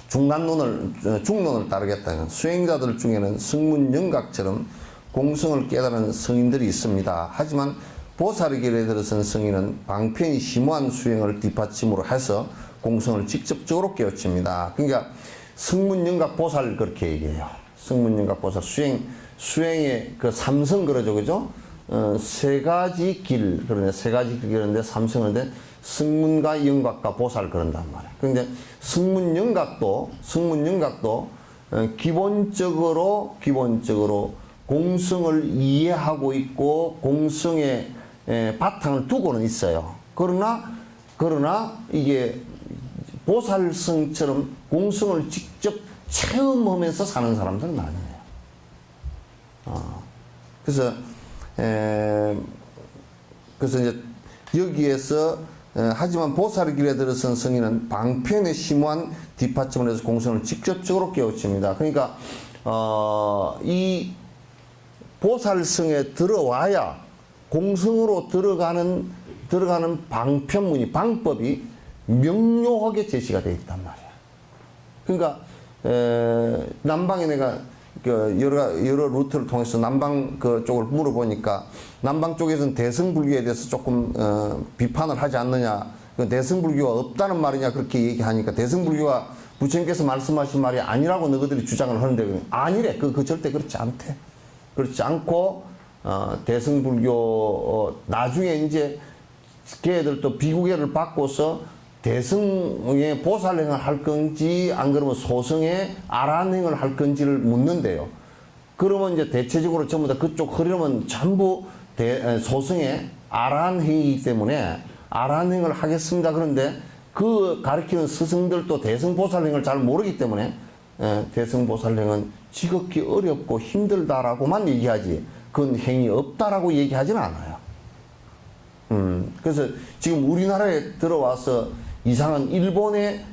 중론을 따르겠다. 수행자들 중에는 승문영각처럼 공성을 깨달은 성인들이 있습니다. 하지만 보살의 길에 들어선 성인은 방편이 심오한 수행을 뒷받침으로 해서 공성을 직접적으로 깨우칩니다. 그러니까 승문영각 보살 그렇게 얘기해요. 승문영각 보살 수행의 그 삼성 그러죠, 그죠? 세 가지 길, 그런데 세 가지 길인데 삼성인데 승문과 영각과 보살 그런단 말이에요. 그런데 승문영각도 기본적으로 공성을 이해하고 있고 공성의 바탕을 두고는 있어요. 그러나 이게 보살성처럼 공성을 직접 체험하면서 사는 사람들은 아니에요. 그래서 이제 여기에서 하지만 보살의 길에 들어선 성인은 방편의 심오한 뒷받침을 해서 공성을 직접적으로 깨우칩니다. 그러니까 이 보살성에 들어와야 공성으로 들어가는 방법이 명료하게 제시가 되어 있단 말이야. 그러니까 남방에 내가 여러 루트를 통해서 남방 쪽을 물어보니까 남방 쪽에서는 대승불교에 대해서 조금 비판을 하지 않느냐, 대승불교가 없다는 말이냐 그렇게 얘기하니까 대승불교가 부처님께서 말씀하신 말이 아니라고 너희들이 주장을 하는데 아니래. 그 절대 그렇지 않대. 그렇지 않고 대승불교 나중에 이제 걔들도 비구계를 바꿔서 대승의 보살행을 할 건지 안 그러면 소승의 아란행을 할 건지를 묻는데요. 그러면 이제 대체적으로 전부 다 그쪽 흐름은 전부 소승의 아란행이기 때문에 아란행을 하겠습니다. 그런데 그 가르치는 스승들도 대승보살행을 잘 모르기 때문에 대승보살행은 지극히 어렵고 힘들다라고만 얘기하지 그건 행이 없다라고 얘기하지는 않아요. 그래서 지금 우리나라에 들어와서 이상한 일본에도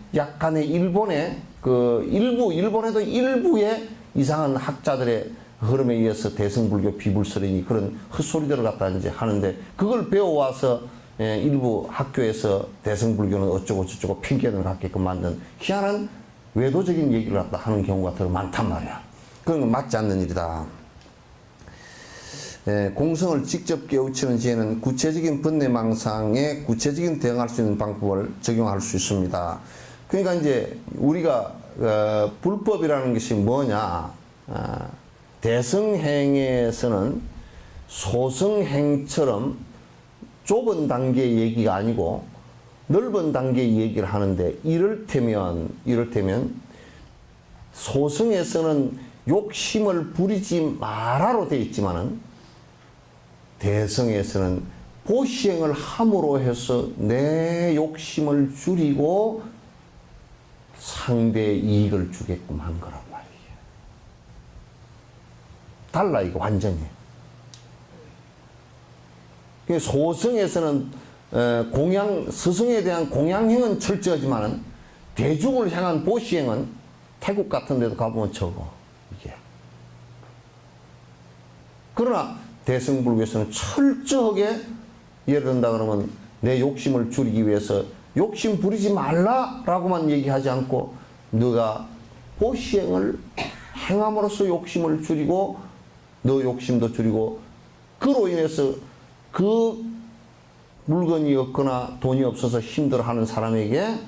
일부의 이상한 학자들의 흐름에 의해서 대승불교 비불설이니 그런 헛소리들을 갖다 이제 하는데 그걸 배워와서 일부 학교에서 대승불교는 어쩌고 저쩌고 편견을 갖게끔 만든 희한한 외도적인 얘기를 갖다 하는 경우가 더 많단 말이야. 그런 건 맞지 않는 일이다. 공성을 직접 깨우치는 지혜는 구체적인 번뇌망상에 구체적인 대응할 수 있는 방법을 적용할 수 있습니다. 그러니까 이제 우리가 불법이라는 것이 뭐냐? 대승행에서는 소승행처럼 좁은 단계의 얘기가 아니고 넓은 단계의 얘기를 하는데 이를테면 소승에서는 욕심을 부리지 마라로 되어 있지만은 대승에서는 보시행을 함으로 해서 내 욕심을 줄이고 상대의 이익을 주게끔 한 거란 말이에요. 달라 이거 완전히. 소승에서는 스승에 대한 공양행은 철저하지만은 대중을 향한 보시행은 태국 같은 데도 가보면 적어, 이게. 그러나 대승불교에서는 철저하게 예를 든다 그러면 내 욕심을 줄이기 위해서 욕심 부리지 말라라고만 얘기하지 않고 너가 보시행을 행함으로써 욕심을 줄이고 너 욕심도 줄이고 그로 인해서 그 물건이 없거나 돈이 없어서 힘들어하는 사람에게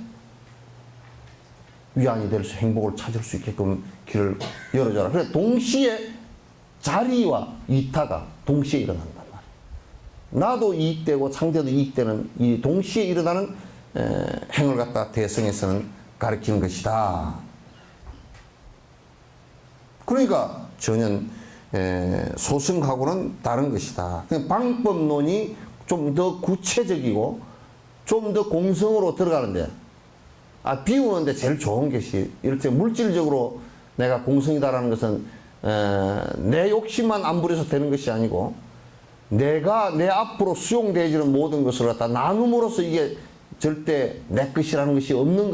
위안이 될 수, 행복을 찾을 수 있게끔 길을 열어줘라. 그래 동시에 자리와 이타가 동시에 일어난단 말이야. 나도 이익되고 상대도 이익되는 이 동시에 일어나는 행을 갖다 대승에서는 가르치는 것이다. 그러니까 전혀 소승하고는 다른 것이다. 방법론이 좀 더 구체적이고 좀 더 공성으로 들어가는데 비우는데 제일 좋은 것이 이렇게 물질적으로 내가 공성이다라는 것은 내 욕심만 안 부려서 되는 것이 아니고 내가 내 앞으로 수용되어지는 모든 것을 갖다 나눔으로써 이게 절대 내 것이라는 것이 없는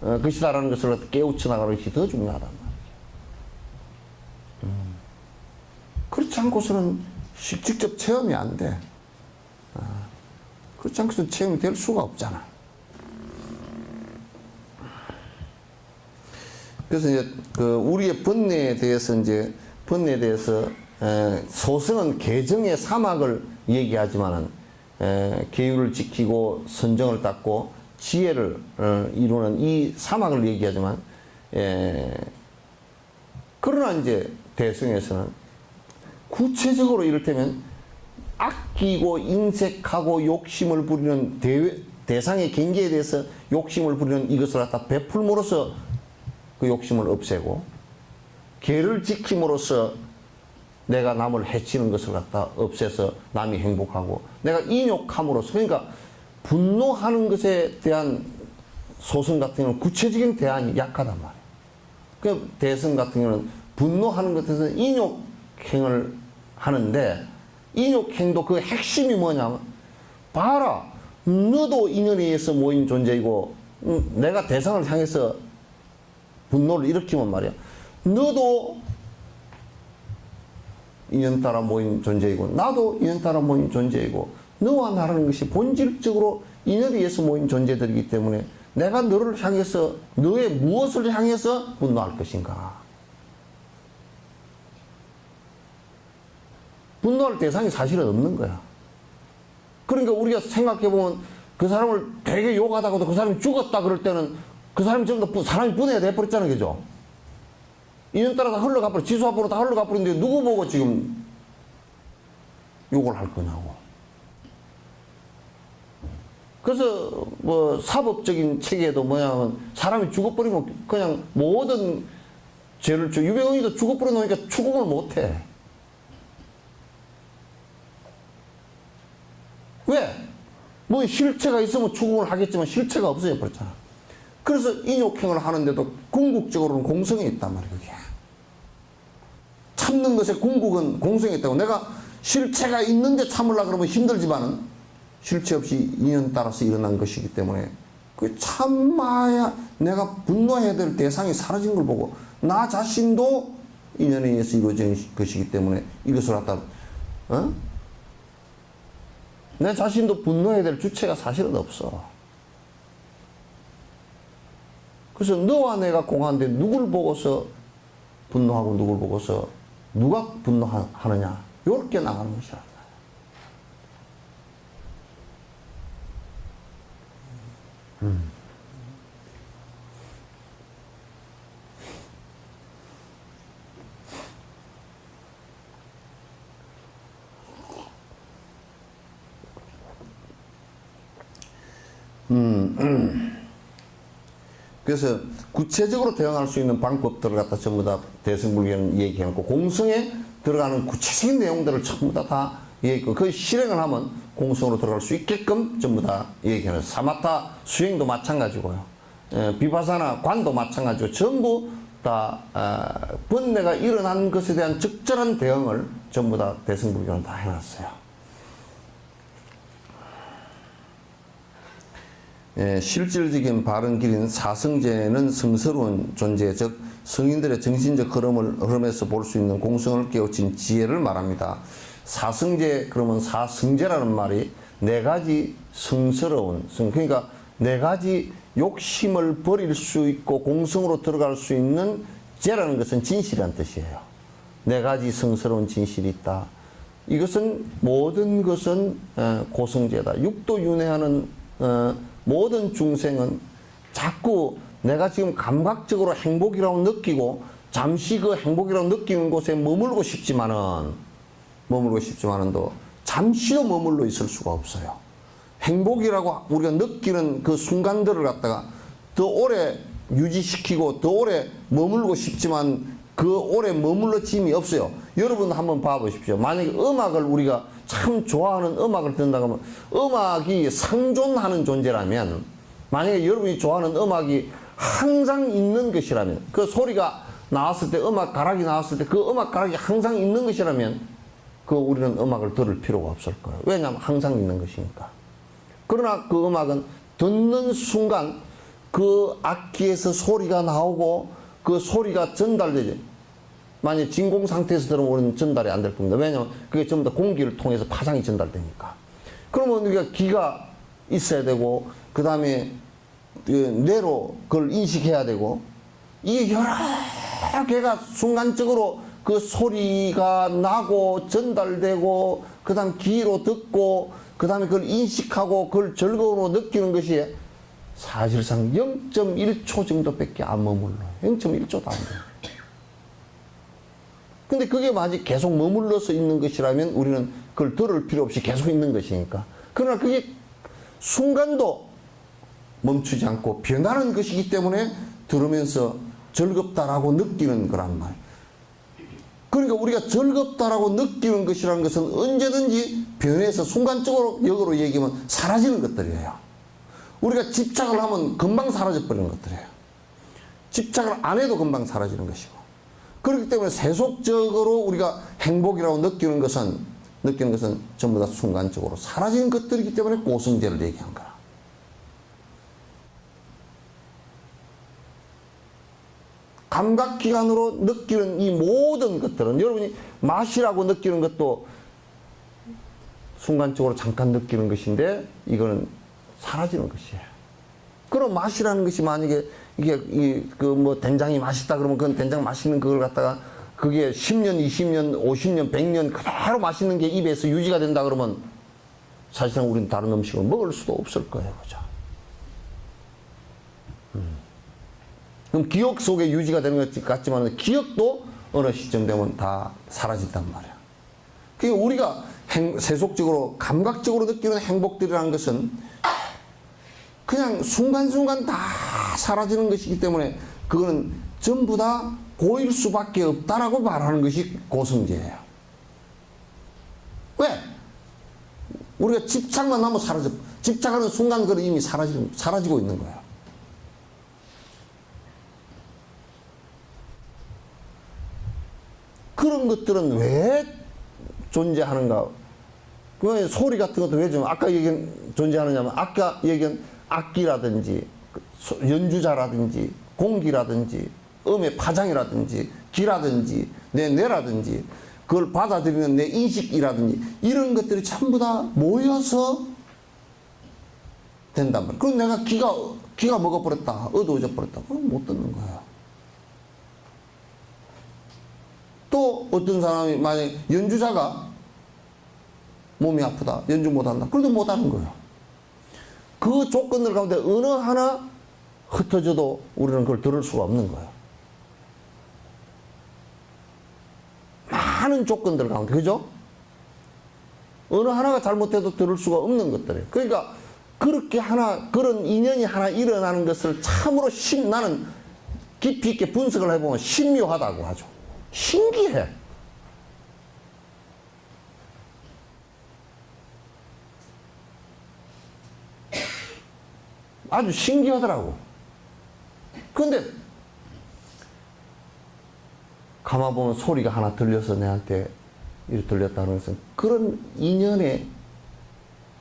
것이다라는 것을 갖다 깨우쳐 나가는 것이 더 중요하단 말이죠. 그렇지 않고서는 직접 체험이 안 돼. 그렇지 않고서는 체험이 될 수가 없잖아. 그래서 이제 우리의 번뇌에 대해서 소승은 계정의 사막을 얘기하지만은 계율을 지키고 선정을 닦고 지혜를 이루는 이 사막을 얘기하지만 그러나 이제 대승에서는 구체적으로 이를테면 아끼고 인색하고 욕심을 부리는 대상의 경계에 대해서 욕심을 부리는 이것을 갖다 베풀므로써 그 욕심을 없애고 계를 지킴으로써 내가 남을 해치는 것을 갖다 없애서 남이 행복하고 내가 인욕함으로써 그러니까 분노하는 것에 대한 소승 같은 경우는 구체적인 대안이 약하단 말이에요. 그 대승 같은 경우는 분노하는 것에서 인욕행을 하는데 인욕행도 그 핵심이 뭐냐면 봐라 너도 인연에 의해서 모인 존재이고 내가 대상을 향해서 분노를 일으키면 말이야 너도 인연 따라 모인 존재이고 나도 인연 따라 모인 존재이고 너와 나라는 것이 본질적으로 인연에 의해서 모인 존재들이기 때문에 내가 너를 향해서 너의 무엇을 향해서 분노할 것인가. 분노할 대상이 사실은 없는 거야. 그러니까 우리가 생각해보면 그 사람을 되게 욕하다가도 그 사람이 죽었다 그럴 때는 그 사람이 전부 다 사람이 분해가 돼버렸잖아요. 그죠? 인연 따라 다 흘러가버려. 지수 앞으로 다 흘러가버리는데 누구 보고 지금 욕을 할 거냐고. 그래서 뭐 사법적인 체계도 뭐냐면 사람이 죽어버리면 그냥 모든 죄를 유병헌이도 죽어버려 놓으니까 추궁을 못해. 왜? 뭐 실체가 있으면 추궁을 하겠지만 실체가 없어져 버렸잖아. 그래서 인욕행을 하는데도 궁극적으로는 공성이 있단 말이야. 그게. 참는 것에 궁극은 공성이 있다고. 내가 실체가 있는데 참으려고 그러면 힘들지만은 실체 없이 인연 따라서 일어난 것이기 때문에 그 참아야 내가 분노해야 될 대상이 사라진 걸 보고 나 자신도 인연에 의해서 이루어진 것이기 때문에 이것을 갖다 내 자신도 분노해야 될 주체가 사실은 없어. 그래서 너와 내가 공하는데 누굴 보고서 분노하고 누굴 보고서 누가 분노하느냐 이렇게 나가는 것이야. 그래서 구체적으로 대응할 수 있는 방법들을 갖다 전부 다 대승불교는 얘기해놓고 공성에 들어가는 구체적인 내용들을 전부 다 얘기했고 그 실행을 하면 공성으로 들어갈 수 있게끔 전부 다 얘기해놨어요. 사마타 수행도 마찬가지고요. 비파사나 관도 마찬가지고 전부 다 번뇌가 일어난 것에 대한 적절한 대응을 전부 다 대승불교는 다 해놨어요. 실질적인 바른 길인 사성제는 성스러운 존재, 즉 성인들의 정신적 흐름에서 볼 수 있는 공성을 깨우친 지혜를 말합니다. 사성제, 그러면 사성제라는 말이 네 가지 성스러운, 그러니까 네 가지 욕심을 버릴 수 있고 공성으로 들어갈 수 있는 제라는 것은 진실이란 뜻이에요. 네 가지 성스러운 진실이 있다. 이것은 모든 것은 고성제다. 육도윤회하는 모든 중생은 자꾸 내가 지금 감각적으로 행복이라고 느끼고 잠시 그 행복이라고 느끼는 곳에 머물고 싶지만은도 잠시도 머물러 있을 수가 없어요. 행복이라고 우리가 느끼는 그 순간들을 갖다가 더 오래 유지시키고 더 오래 머물고 싶지만 그 오래 머물러짐이 없어요. 여러분 한번 봐보십시오. 만약에 음악을 우리가 참 좋아하는 음악을 듣는다고 하면 음악이 상존하는 존재라면, 만약에 여러분이 좋아하는 음악이 항상 있는 것이라면, 그 소리가 나왔을 때, 음악 가락이 나왔을 때 그 음악 가락이 항상 있는 것이라면 우리는 음악을 들을 필요가 없을 거예요. 왜냐하면 항상 있는 것이니까. 그러나 그 음악은 듣는 순간 그 악기에서 소리가 나오고 그 소리가 전달되지. 만약 진공 상태에서 들으면 우리는 전달이 안 될 겁니다. 왜냐하면 그게 전부 다 공기를 통해서 파장이 전달되니까. 그러면 우리가 귀가 있어야 되고, 그 다음에 뇌로 그걸 인식해야 되고, 이게 여러 개가 순간적으로 그 소리가 나고 전달되고, 그 다음 귀로 듣고, 그 다음에 그걸 인식하고 그걸 즐거움으로 느끼는 것이 사실상 0.1초 정도밖에 안 머물러요. 0.1초도 안 돼요. 근데 그게 만약 계속 머물러서 있는 것이라면 우리는 그걸 들을 필요 없이 계속 있는 것이니까. 그러나 그게 순간도 멈추지 않고 변하는 것이기 때문에 들으면서 즐겁다라고 느끼는 거란 말이에요. 그러니까 우리가 즐겁다라고 느끼는 것이라는 것은 언제든지 변해서 순간적으로 역으로 얘기하면 사라지는 것들이에요. 우리가 집착을 하면 금방 사라져 버리는 것들이에요. 집착을 안 해도 금방 사라지는 것이고. 그렇기 때문에 세속적으로 우리가 행복이라고 느끼는 것은 전부 다 순간적으로 사라지는 것들이기 때문에 고성제를 얘기한 거야. 감각기관으로 느끼는 이 모든 것들은, 여러분이 맛이라고 느끼는 것도 순간적으로 잠깐 느끼는 것인데 이거는 사라지는 것이에요. 그럼 맛이라는 것이 만약에 이게 뭐 된장이 맛있다 그러면 그건 된장 맛있는 그걸 갖다가 그게 10년, 20년, 50년, 100년 그대로 맛있는 게 입에서 유지가 된다 그러면 사실상 우리는 다른 음식을 먹을 수도 없을 거예요. 그죠? 그럼 기억 속에 유지가 되는 것 같지만 기억도 어느 시점 되면 다 사라진단 말이야. 그러니까 우리가 세속적으로 감각적으로 느끼는 행복들이라는 것은 그냥 순간순간 다 사라지는 것이기 때문에 그거는 전부 다 고일 수밖에 없다라고 말하는 것이 고성제예요. 왜? 우리가 집착만 하면 집착하는 순간 그건 이미 사라지고 있는 거예요. 그런 것들은 왜 존재하는가? 그 소리 같은 것도 왜 좀 아까 얘기한 존재하느냐면 아까 얘기한 악기라든지 연주자라든지 공기라든지 음의 파장이라든지 기라든지 내 뇌라든지 그걸 받아들이는 내 인식이라든지 이런 것들이 전부 다 모여서 된단 말이야. 그럼 내가 귀가 먹어버렸다, 어두워져 버렸다, 그럼 못 듣는 거예요. 또 어떤 사람이 만약 연주자가 몸이 아프다, 연주 못한다, 그래도 못하는 거예요. 그 조건들 가운데 어느 하나 흩어져도 우리는 그걸 들을 수가 없는 거예요. 많은 조건들 가운데, 그죠? 어느 하나가 잘못돼도 들을 수가 없는 것들이에요. 그러니까 그렇게 그런 인연이 하나 일어나는 것을 참으로 나는 깊이 있게 분석을 해보면 신묘하다고 하죠. 신기해. 아주 신기하더라고. 그런데 가만 보면 소리가 하나 들려서 내한테 이렇게 들렸다는 것은 그런 인연에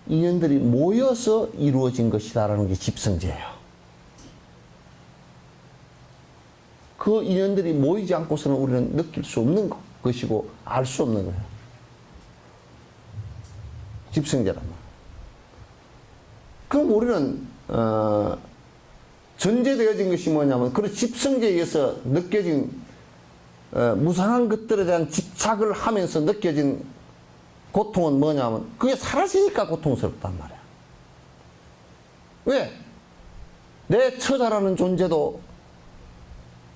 인연들이 모여서 이루어진 것이다라는 게 집성제예요. 그 인연들이 모이지 않고서는 우리는 느낄 수 없는 것이고 알 수 없는 거예요. 집성제란 말이에요. 그럼 우리는 전제되어진 것이 뭐냐면 그 집성제에 의해서 느껴진 무상한 것들에 대한 집착을 하면서 느껴진 고통은 뭐냐면 그게 사라지니까 고통스럽단 말이야. 왜? 내 처자라는 존재도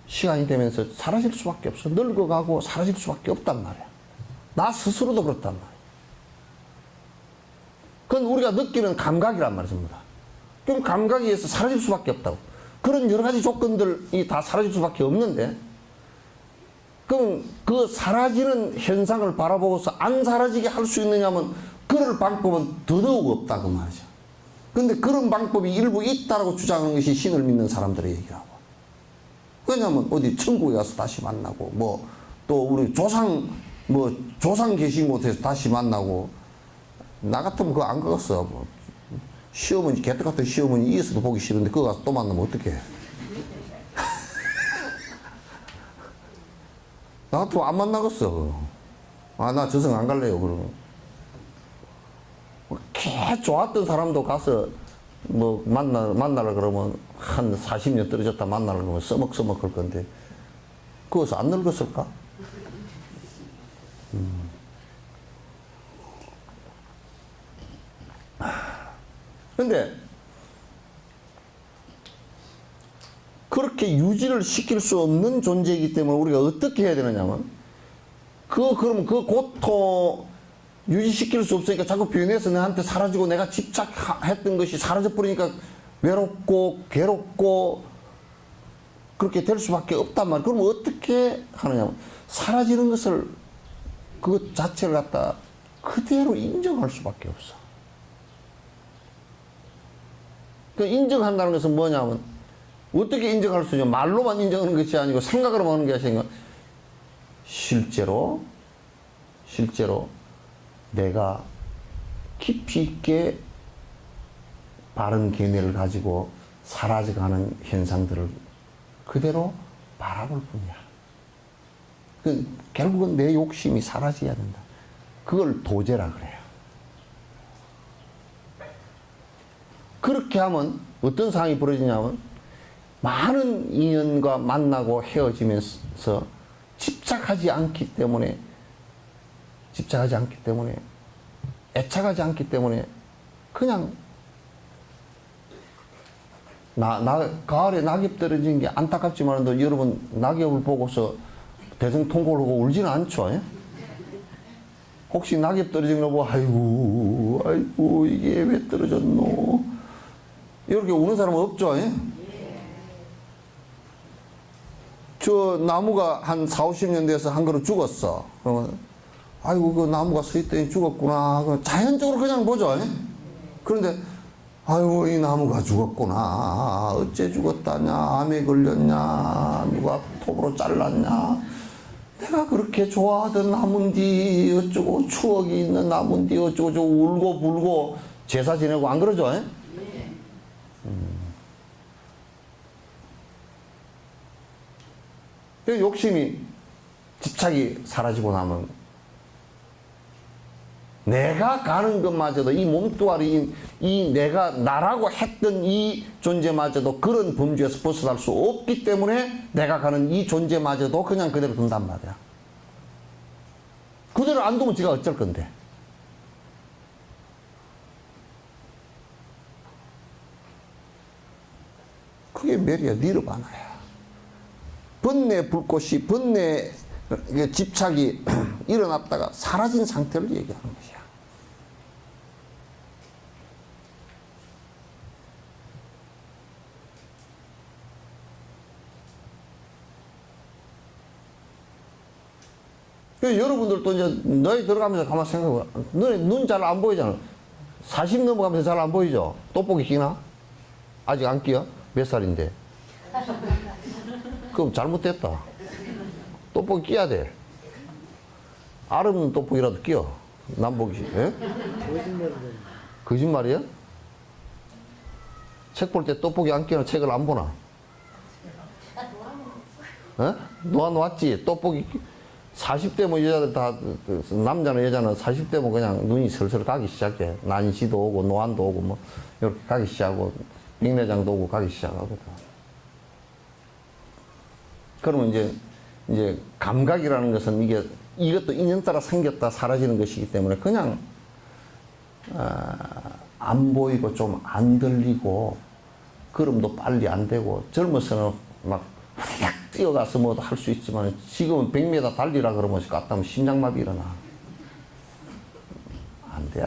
시간이 되면서 사라질 수밖에 없어. 늙어가고 사라질 수밖에 없단 말이야. 나 스스로도 그렇단 말이야. 그건 우리가 느끼는 감각이란 말이야, 전부 다. 그럼 감각에 의해서 사라질 수밖에 없다고. 그런 여러 가지 조건들이 다 사라질 수밖에 없는데, 그럼 그 사라지는 현상을 바라보고서 안 사라지게 할 수 있느냐면, 그럴 방법은 더더욱 없다고 말이죠. 근데 그런 방법이 일부 있다라고 주장하는 것이 신을 믿는 사람들의 얘기라고. 왜냐면 어디 천국에 가서 다시 만나고, 뭐, 또 우리 조상 계신 곳에서 다시 만나고, 나 같으면 그거 안 가겠어. 뭐. 시어머니, 개떡 같은 시어머니 이에서도 보기 싫은데 그거 가서 또 만나면 어떡해. 나 같으면 안 만나겠어. 아, 나 저승 안 갈래요. 그러면. 개 좋았던 사람도 가서 뭐 만나려 그러면 한 40년 떨어졌다 만나려 그러면 써먹써먹 할 건데 거기서 안 늙었을까? 근데 그렇게 유지를 시킬 수 없는 존재이기 때문에 우리가 어떻게 해야 되느냐면 그럼 그 고통 유지시킬 수 없으니까 자꾸 변해서 내한테 사라지고 내가 집착했던 것이 사라져버리니까 외롭고 괴롭고 그렇게 될 수밖에 없단 말이야. 그럼 어떻게 하느냐면 사라지는 것을 그것 자체를 갖다 그대로 인정할 수밖에 없어. 그 인정한다는 것은 뭐냐면 어떻게 인정할 수 있냐? 말로만 인정하는 것이 아니고 생각으로만 하는 것이 아니고 실제로 내가 깊이 있게 바른 견해를 가지고 사라져가는 현상들을 그대로 바라볼 뿐이야. 결국은 내 욕심이 사라져야 된다. 그걸 도제라 그래요. 그렇게 하면 어떤 상황이 벌어지냐면 많은 인연과 만나고 헤어지면서 집착하지 않기 때문에 애착하지 않기 때문에 그냥 가을에 낙엽 떨어진 게 안타깝지만 여러분 낙엽을 보고서 대성통곡을 하고 울지는 않죠. 예? 혹시 낙엽 떨어진 거 보고 아이고 이게 왜 떨어졌노 이렇게 우는 사람은 없죠. 예? 저 나무가 한 40-50년 돼서 한 그루 죽었어. 그러면 아이고 그 나무가 서 있더니 죽었구나. 자연적으로 그냥 보죠. 예? 그런데 아이고 이 나무가 죽었구나. 어째 죽었다냐. 암에 걸렸냐. 누가 톱으로 잘랐냐. 내가 그렇게 좋아하던 나무인데 어쩌고 추억이 있는 나무인데 어쩌고 저쩌고 울고 불고 제사 지내고 안 그러죠? 예? 그 욕심이 집착이 사라지고 나면 내가 가는 것마저도 이 몸뚱아리 이 내가 나라고 했던 이 존재마저도 그런 범주에서 벗어날 수 없기 때문에 내가 가는 이 존재마저도 그냥 그대로 둔단 말이야. 그대로 안 두면 지가 어쩔 건데. 그게 멸이야. 니르바나야. 번뇌 불꽃이 번뇌 집착이 일어났다가 사라진 상태를 얘기하는 것이야. 여러분들도 이제 너희 들어가면서 가만 생각해봐. 너네 눈 잘 안 보이잖아. 40 넘어가면서 잘 안 보이죠? 떡볶이 끼나? 아직 안 끼어? 몇 살인데? 그럼 잘못됐다. 떡볶이 끼야 돼. 알 없는 떡볶이라도 끼어. 남 보기 싫어. 예? 거짓말이야? 책 볼 때 떡볶이 안 끼는 책을 안 보나? 어? 놓았지. 떡볶이 40대 뭐 여자들 다 남자는 여자는 40대 뭐 그냥 눈이 슬슬 가기 시작해. 난시도 오고 노안도 오고 뭐 이렇게 가기 시작하고 백내장도 오고 가기 시작하거든. 그러면 이제 감각이라는 것은 이것도 인연 따라 생겼다 사라지는 것이기 때문에 그냥 안 보이고 좀 안 들리고 걸음도 빨리 안 되고 젊어서는 막 막 뛰어가서 뭐도 할 수 있지만 지금은 100m 달리라 그러면 갔다면 심장마비 일어나. 안 돼.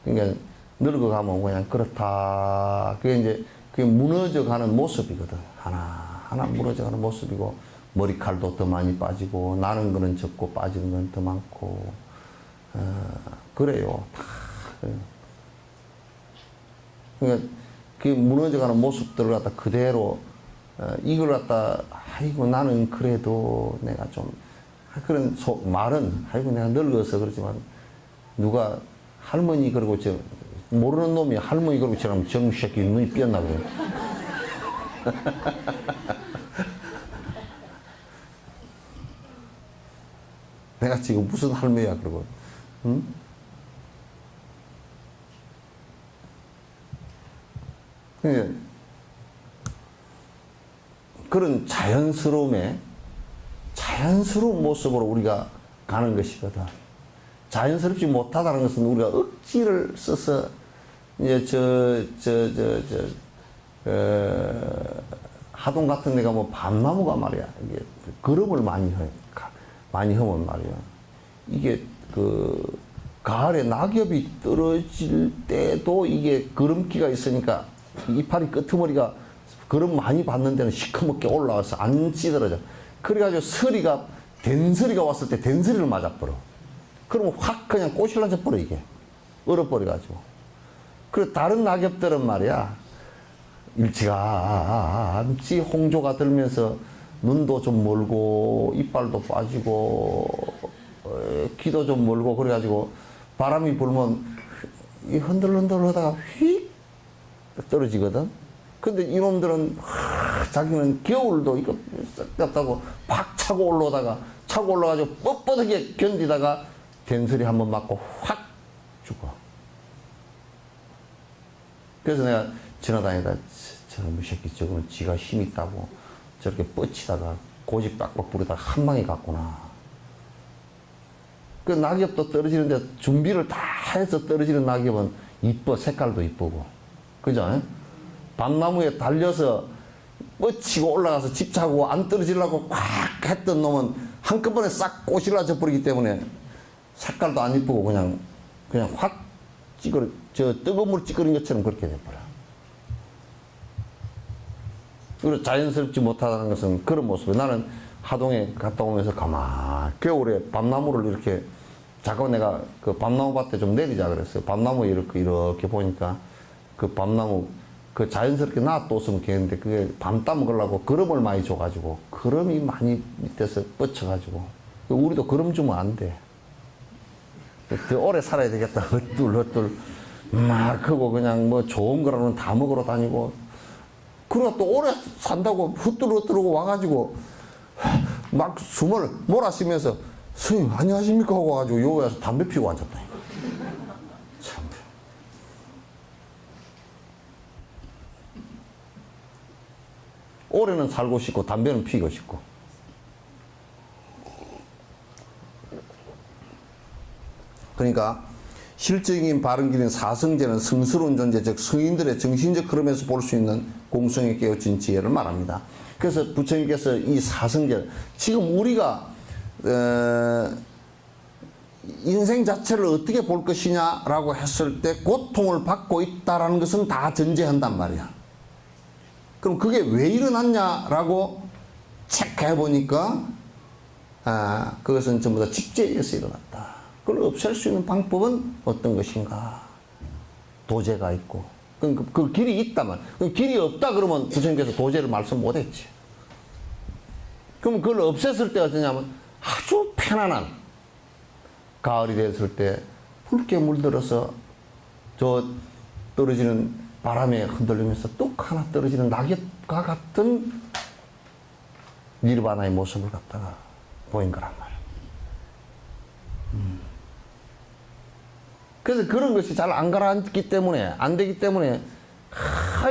그러니까 늙어가면 그냥 그렇다. 그게 무너져가는 모습이거든. 하나 무너져가는 모습이고 머리칼도 더 많이 빠지고 나는 거는 적고 빠지는 건 더 많고 그래요. 다 그래요. 그러니까 그 무너져가는 모습들을 갖다 그대로 이걸 갖다 아이고 나는 그래도 내가 좀 그런 말은 아이고 내가 늙어서 그렇지만 누가 할머니 그러고 저 모르는 놈이 할머니 그러고 저러면 정새끼 눈이 삐었나 보네. 내가 지금 무슨 할머니야 그러고 응? 그런 자연스러운 모습으로 우리가 가는 것이거든. 자연스럽지 못하다는 것은 우리가 억지를 써서 이제 하동 같은 데가 뭐 밤나무가 말이야. 이게 걸음을 많이 하면 말이야. 이게 가을에 낙엽이 떨어질 때도 이게 걸음기가 있으니까 이파리 끄트머리가 걸음 많이 받는 데는 시커멓게 올라와서 안 찌들어져. 그래가지고 된서리가 왔을 때 된서리를 맞아버려. 그러면 확 그냥 꼬실라져 버려, 이게. 얼어버려가지고. 그리고 다른 낙엽들은 말이야, 일찌감치 홍조가 들면서 눈도 좀 멀고, 이빨도 빠지고, 귀도 좀 멀고, 그래가지고 바람이 불면 흔들흔들 하다가 휙 떨어지거든. 근데 이놈들은 자기는 겨울도 이거 떴다고 팍 차고 올라가지고 뻣뻣하게 견디다가 된소리 한번 맞고 확 죽어. 그래서 내가 지나다니다 저놈의 새끼 저거는 지가 힘 있다고 저렇게 뻗치다가 고집 빡빡 부리다가 한 방에 갔구나. 그 낙엽도 떨어지는데 준비를 다 해서 떨어지는 낙엽은 이뻐. 색깔도 이쁘고. 그죠? 밤나무에 달려서 뻗치고 올라가서 집 차고 안 떨어지려고 꽉 했던 놈은 한꺼번에 싹 꼬실라져 버리기 때문에 색깔도 안 이쁘고 그냥 확 뜨거운 물 찌그린 것처럼 그렇게 돼버려. 그리고 자연스럽지 못하다는 것은 그런 모습이에요. 나는 하동에 갔다 오면서 겨울에 밤나무를 이렇게 잠깐 내가 그 밤나무 밭에 좀 내리자 그랬어요. 밤나무 이렇게 보니까 그 밤나무 그 자연스럽게 놔뒀으면 좋겠는데 그게 밤따 먹으려고 거름을 많이 줘가지고 거름이 많이 밑에서 뻗쳐가지고 우리도 거름 주면 안 돼. 더 오래 살아야 되겠다. 헛둘 막 하고 그냥 뭐 좋은 거라는 다 먹으러 다니고 그러다 또 오래 산다고 헛둘하고 와가지고 막 숨을 몰아쉬면서 스님 안녕하십니까 하고 와가지고 여기 와서 담배 피우고 앉았다니까. 참. 올해는 살고 싶고 담배는 피우고 싶고. 그러니까 실적인 바른길인 사성제는 성스러운 존재, 즉 성인들의 정신적 흐름에서 볼 수 있는 공성에 깨우친 지혜를 말합니다. 그래서 부처님께서 이 사성제, 지금 우리가 인생 자체를 어떻게 볼 것이냐라고 했을 때 고통을 받고 있다라는 것은 다 전제한단 말이야. 그럼 그게 왜 일어났냐라고 체크해 보니까 그것은 전부 다 직제에 의해서 일어났다. 그걸 없앨 수 있는 방법은 어떤 것인가? 도제가 있고. 그 길이 있다면. 그 길이 없다 그러면 부처님께서 도제를 말씀 못했지. 그럼 그걸 없앴을 때 어떠냐면 아주 편안한 가을이 됐을 때 붉게 물들어서 저 떨어지는 바람에 흔들리면서 뚝 하나 떨어지는 낙엽과 같은 니르바나의 모습을 갖다가 보인 거란 말이에요. 그래서 그런 것이 잘 안 가라앉기 때문에, 안 되기 때문에,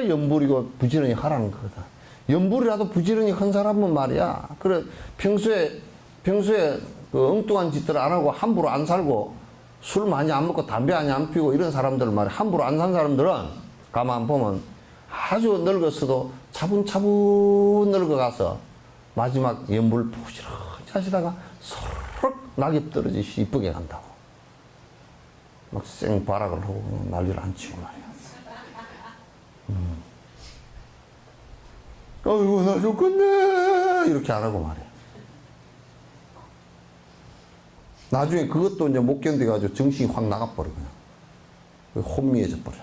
연불이고 부지런히 하라는 거다. 연불이라도 부지런히 한 사람은 말이야. 그래, 평소에 그 엉뚱한 짓들을 안 하고 함부로 안 살고 술 많이 안 먹고 담배 많이 안 피우고 이런 사람들 말이야. 함부로 안 산 사람들은 가만 보면 아주 늙었어도 차분차분 늙어가서 마지막 연불 부지런히 하시다가 서로 낙엽 떨어지시 이쁘게 간다고. 막 생바락을 하고 그냥 난리를 안 치고 말이야. 아이고, 나 죽겠네. 이렇게 안 하고 말이야. 나중에 그것도 이제 못 견뎌가지고 정신이 확 나가버려, 그냥. 혼미해져 버려.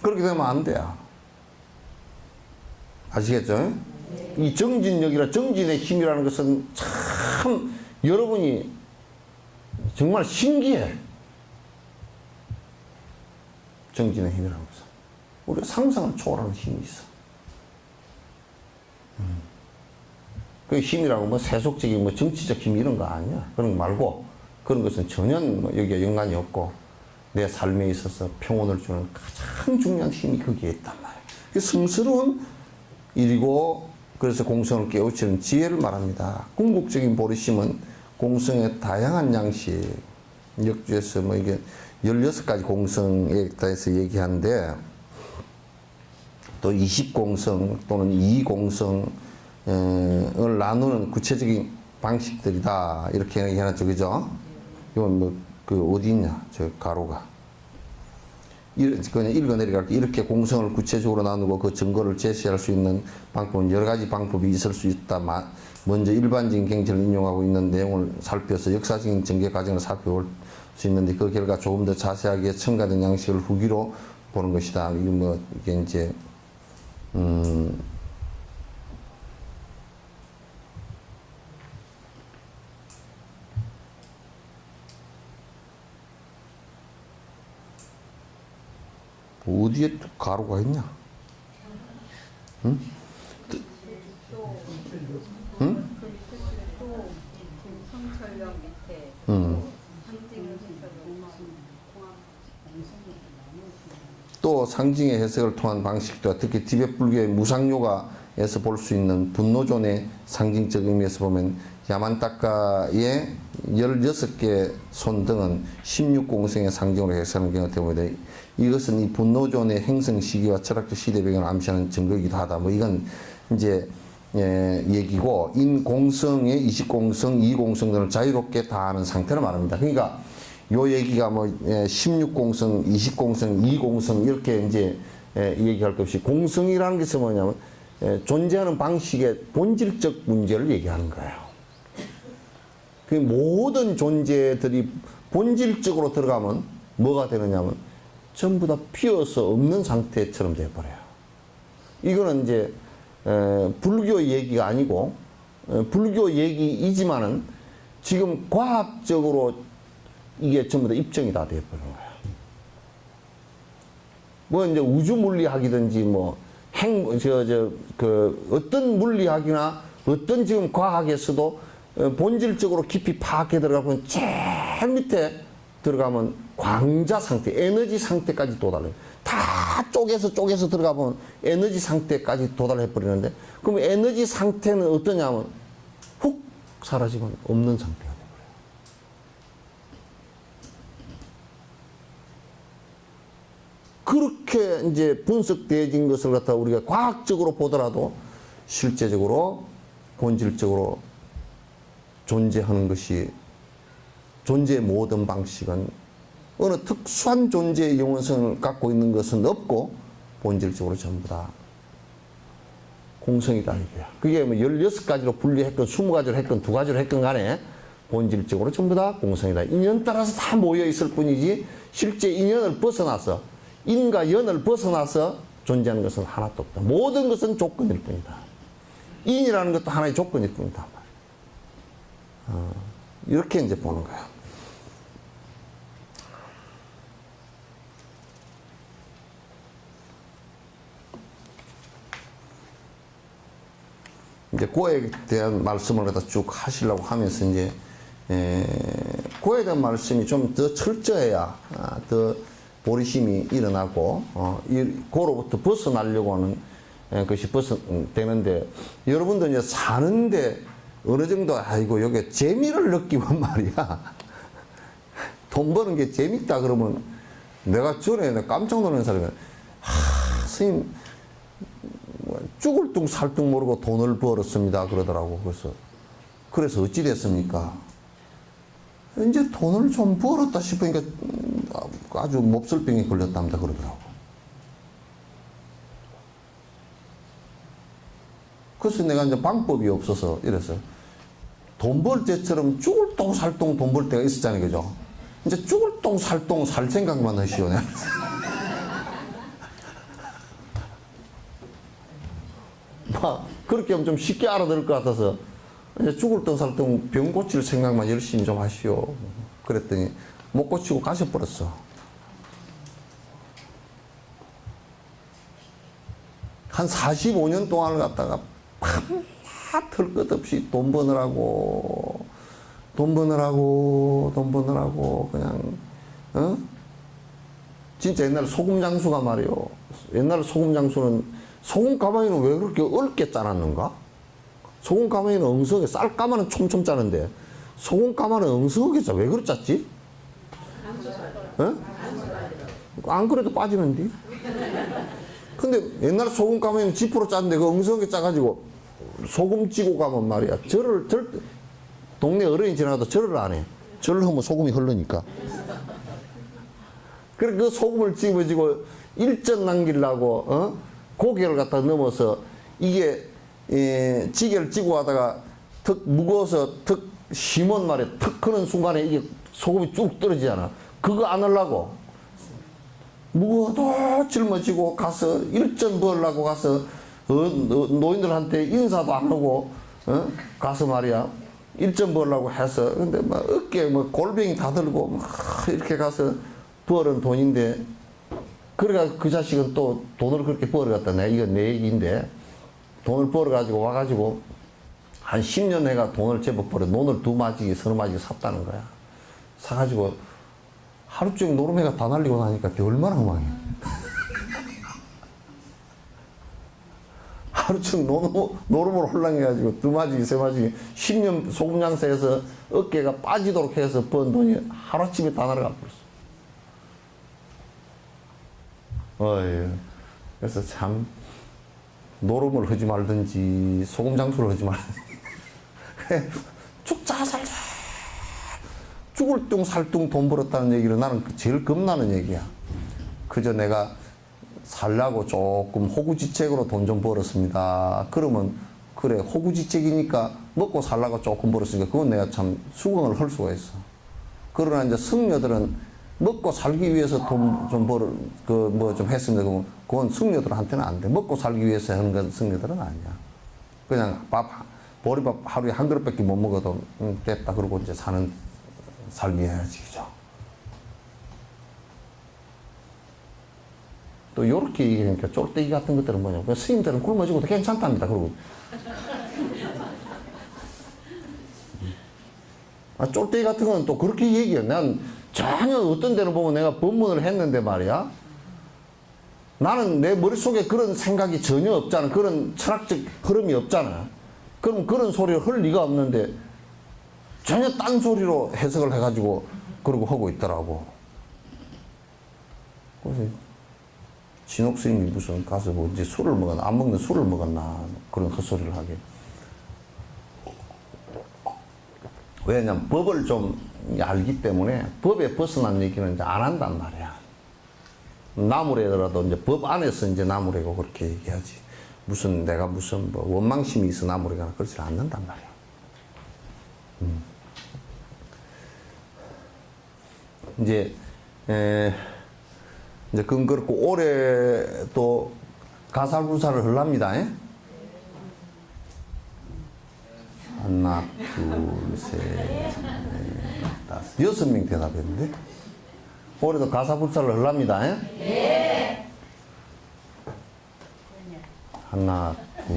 그렇게 되면 안 돼요. 아시겠죠? 이 정진력이라 정진의 힘이라는 것은 참 여러분이 정말 신기해. 정진의 힘이라는 것은. 우리가 상상을 초월하는 힘이 있어. 그 힘이라고 뭐 세속적인 뭐 정치적 힘 이런 거 아니야. 그런 거 말고 그런 것은 전혀 뭐 여기에 연관이 없고 내 삶에 있어서 평온을 주는 가장 중요한 힘이 거기에 있단 말이야. 그 성스러운 일이고 그래서 공성을 깨우치는 지혜를 말합니다. 궁극적인 보리심은 공성의 다양한 양식, 역주에서 뭐 이게 16가지 공성에 대해서 얘기하는데 또 20공성 또는 2공성을 나누는 구체적인 방식들이다. 이렇게 얘기하죠. 그죠? 이건 뭐, 어디 있냐? 저 가로가. 그냥 읽어내려갈게. 이렇게 공성을 구체적으로 나누고 그 증거를 제시할 수 있는 방법은 여러 가지 방법이 있을 수 있다. 먼저 일반적인 경제를 인용하고 있는 내용을 살펴서 역사적인 전개 과정을 살펴볼 수 있는데 그 결과 조금 더 자세하게 첨가된 양식을 후기로 보는 것이다. 이게 뭐, 이게 이제, 어디에 또 가루가 있냐? 응? 응? 성철역 밑에 또 상징의 해석을 통한 방식과 특히 티베트 불교의 무상요가에서 볼 수 있는 분노존의 상징적 의미에서 보면 야만타카의 16개 손 등은 16공성의 상징으로 해석하는 경우가 되는데 이것은 이 분노존의 행성 시기와 철학적 시대 배경을 암시하는 증거이기도 하다. 뭐 이건 이제 얘기고 인공성의 20공성, 2공성 등을 자유롭게 다하는 상태를 말합니다. 그러니까 요 얘기가 뭐 16공성, 20공성, 2공성 이렇게 이제 얘기할 것 없이 공성이라는 것은 뭐냐면 존재하는 방식의 본질적 문제를 얘기하는 거예요. 그 모든 존재들이 본질적으로 들어가면 뭐가 되느냐면 전부 다 피어서 없는 상태처럼 되어버려요. 이거는 이제 불교 얘기가 아니고 불교 얘기이지만은 지금 과학적으로 이게 전부 다 입증이 다 되어버린 거예요. 뭐 이제 우주 물리학이든지 뭐 어떤 물리학이나 어떤 지금 과학에서도 본질적으로 깊이 파악해 들어가면 제일 밑에 들어가면 광자 상태, 에너지 상태까지 도달해요. 다 쪼개서 들어가면 에너지 상태까지 도달해 버리는데 그럼 에너지 상태는 어떠냐면 훅 사라지면 없는 상태가 돼버려요. 그렇게 이제 분석되어진 것을 갖다 우리가 과학적으로 보더라도 실제적으로 본질적으로 존재하는 것이 존재의 모든 방식은 어느 특수한 존재의 영원성을 갖고 있는 것은 없고 본질적으로 전부 다 공성이다 이거야. 그게 뭐 16가지로 분리했건 20가지로 했건 2가지로 했건 간에 본질적으로 전부 다 공성이다. 인연 따라서 다 모여 있을 뿐이지 실제 인연을 벗어나서 인과 연을 벗어나서 존재하는 것은 하나도 없다. 모든 것은 조건일 뿐이다. 인이라는 것도 하나의 조건일 뿐이다. 이렇게 이제 보는 거예요. 이제 고에 대한 말씀을 갖다 쭉 하시려고 하면서 이제 고에 대한 말씀이 좀 더 철저해야 더 보리심이 일어나고 고로부터 벗어나려고 하는 것이 되는데, 여러분도 이제 사는데 어느 정도 아이고 여기 재미를 느끼면 말이야. 돈 버는 게 재밌다 그러면, 내가 전에 깜짝 놀란 사람이 스님 죽을 둥 살 둥 모르고 돈을 벌었습니다 그러더라고. 그래서 어찌 됐습니까? 이제 돈을 좀 벌었다 싶으니까 아주 몹쓸병에 걸렸답니다 그러더라고. 그래서 내가 이제 방법이 없어서 이래서, 돈 벌 때처럼 죽을 똥 살 똥 돈 벌 때가 있었잖아요, 그죠? 이제 죽을 똥 살 똥 살 생각만 하시오. 그렇게 하면 좀 쉽게 알아들을 것 같아서, 이제 죽을 똥 살 똥 병 고칠 생각만 열심히 좀 하시오. 그랬더니 못 고치고 가셔버렸어. 한 45년 동안을 갖다가 밤낮 것 없이 돈 버느라고 그냥 진짜 옛날에 소금 장수가 말이요. 옛날에 소금 장수는 소금 가마니는 왜 그렇게 얽게 짜놨는가? 소금 가마니는 엉성하게, 쌀 가마는 촘촘 짜는데 소금 가마는 엉성하게 짜. 왜 그렇게 짰지? 안 그래도 빠지는데. 근데 옛날에 소금 가마니는 지프로 짰는데 그 엉성하게 짜가지고 소금 찌고 가면 말이야, 동네 어른이 지나가도 절을 안 해. 절을 하면 소금이 흐르니까. 그래 그 소금을 집어지고 일전 남기려고 고개를 갖다 넘어서, 이게 지게를 찌고 하다가 턱 무거워서 턱 심은 말에 턱 크는 순간에 이게 소금이 쭉 떨어지잖아. 그거 안 하려고 무거워도 짊어지고 가서 일전 벌려고 가서 노인들한테 인사도 안 하고 가서 말이야 일전 벌려고 해서, 근데 막 어깨에 뭐 골병이 다 들고 막 이렇게 가서 벌은 돈인데, 그러니까 그 자식은 또 돈을 그렇게 벌어갔다. 이건 내 얘기인데, 돈을 벌어가지고 와가지고 한 10년 해가 돈을 제법 벌어 논을 2마지기 3마지기 샀다는 거야. 사가지고 하루 종일 노름해가 다 날리고 나니까 얼마나 허망해. 하루 종일 노름으로 홀랑해가지고 2마지기 3마지기 10년 소금 장사해서 어깨가 빠지도록 해서 번 돈이 하루아침에 다 날아가 버렸어. 그래서 참 노름을 하지 말든지 소금 장수를 하지 말든지 죽자 살자 죽을 둥 살 둥 돈 벌었다는 얘기를 나는 제일 겁나는 얘기야. 그저 내가 살라고 조금 호구지책으로 돈 좀 벌었습니다. 그러면 그래 그러니까 먹고 살라고 조금 벌었으니까 그건 내가 참 수긍을 할 수가 있어. 그러나 이제 성녀들은 먹고 살기 위해서 돈 좀 뭐 좀 했습니다. 그건 성녀들한테는 안 돼. 먹고 살기 위해서 하는 건 성녀들은 아니야. 그냥 보리밥 하루에 한 그릇밖에 못 먹어도 됐다. 그러고 이제 사는 삶이어야지, 그죠? 또 요렇게 얘기하니까 쫄대기 같은 것들은 뭐냐고. 스님들은 굶어 죽어도 괜찮답니다. 그러고. 쫄대기 같은 거는 또 그렇게 얘기해. 난 전혀 어떤 데로 보면 내가 법문을 했는데 말이야. 나는 내 머릿속에 그런 생각이 전혀 없잖아. 그런 철학적 흐름이 없잖아. 그럼 그런 소리를 할 리가 없는데 전혀 딴 소리로 해석을 해가지고 그러고 하고 있더라고. 그래서 진옥 스님이 무슨 가서 뭐 이제 술을 먹었나, 안 먹는 술을 먹었나, 그런 헛소리를 하게. 왜냐면 법을 좀 알기 때문에 법에 벗어난 얘기는 이제 안 한단 말이야. 나무래더라도 이제 법 안에서 이제 나무래고 그렇게 얘기하지. 내가 무슨 뭐 원망심이 있어 나무래거나 그러지 않는단 말이야. 이제 그건 그렇고 올해 또 가살불사를 하랍니다. 하나, 둘, 셋, 넷, 다섯, 6명 대답했는데? 올해도 가사불사를 하랍니다. 네. 하나, 둘,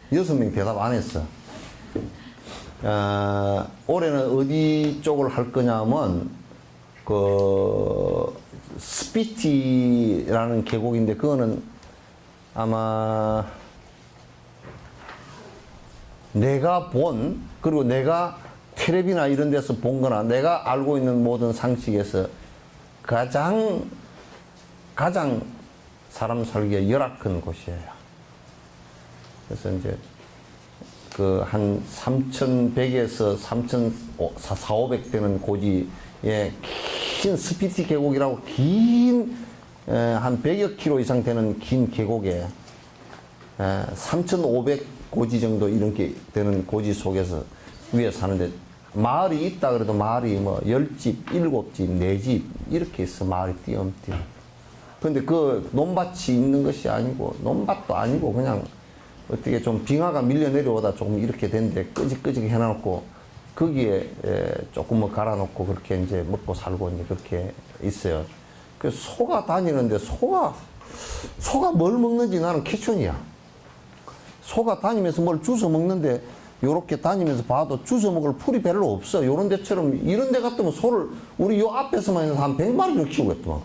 셋, 6명 대답 안 했어. 올해는 어디 쪽을 할 거냐면, 스피티라는 계곡인데, 그거는 아마 내가 그리고 내가 텔레비나 이런 데서 본 거나 내가 알고 있는 모든 상식에서 가장 사람 살기가 열악한 곳이에요. 그래서 이제 한 3,100에서 3,400 되는 고지에 긴 스피티 계곡이라고 한 100여 킬로 이상 되는 긴 계곡에 3,500 고지 정도 이렇게 되는 고지 속에서 위에 사는데 마을이 있다 그래도 마을이 뭐 10집, 7집, 4집 이렇게 있어. 마을이 띄엄띄엄. 근데 그 논밭이 있는 것이 아니고 논밭도 아니고 그냥 어떻게 좀 빙하가 밀려 내려오다 조금 이렇게 된데 끄직끄직 해놔놓고 거기에 조금 뭐 갈아놓고 그렇게 이제 먹고 살고 이제 그렇게 있어요. 그 소가 다니는데 소가 뭘 먹는지 나는 퀴즈이야. 소가 다니면서 뭘 주워 먹는데 요렇게 다니면서 봐도 주워 먹을 풀이 별로 없어. 요런 데처럼 이런 데 같으면 소를 우리 요 앞에서만 해서 한 100마리를 키우겠더만.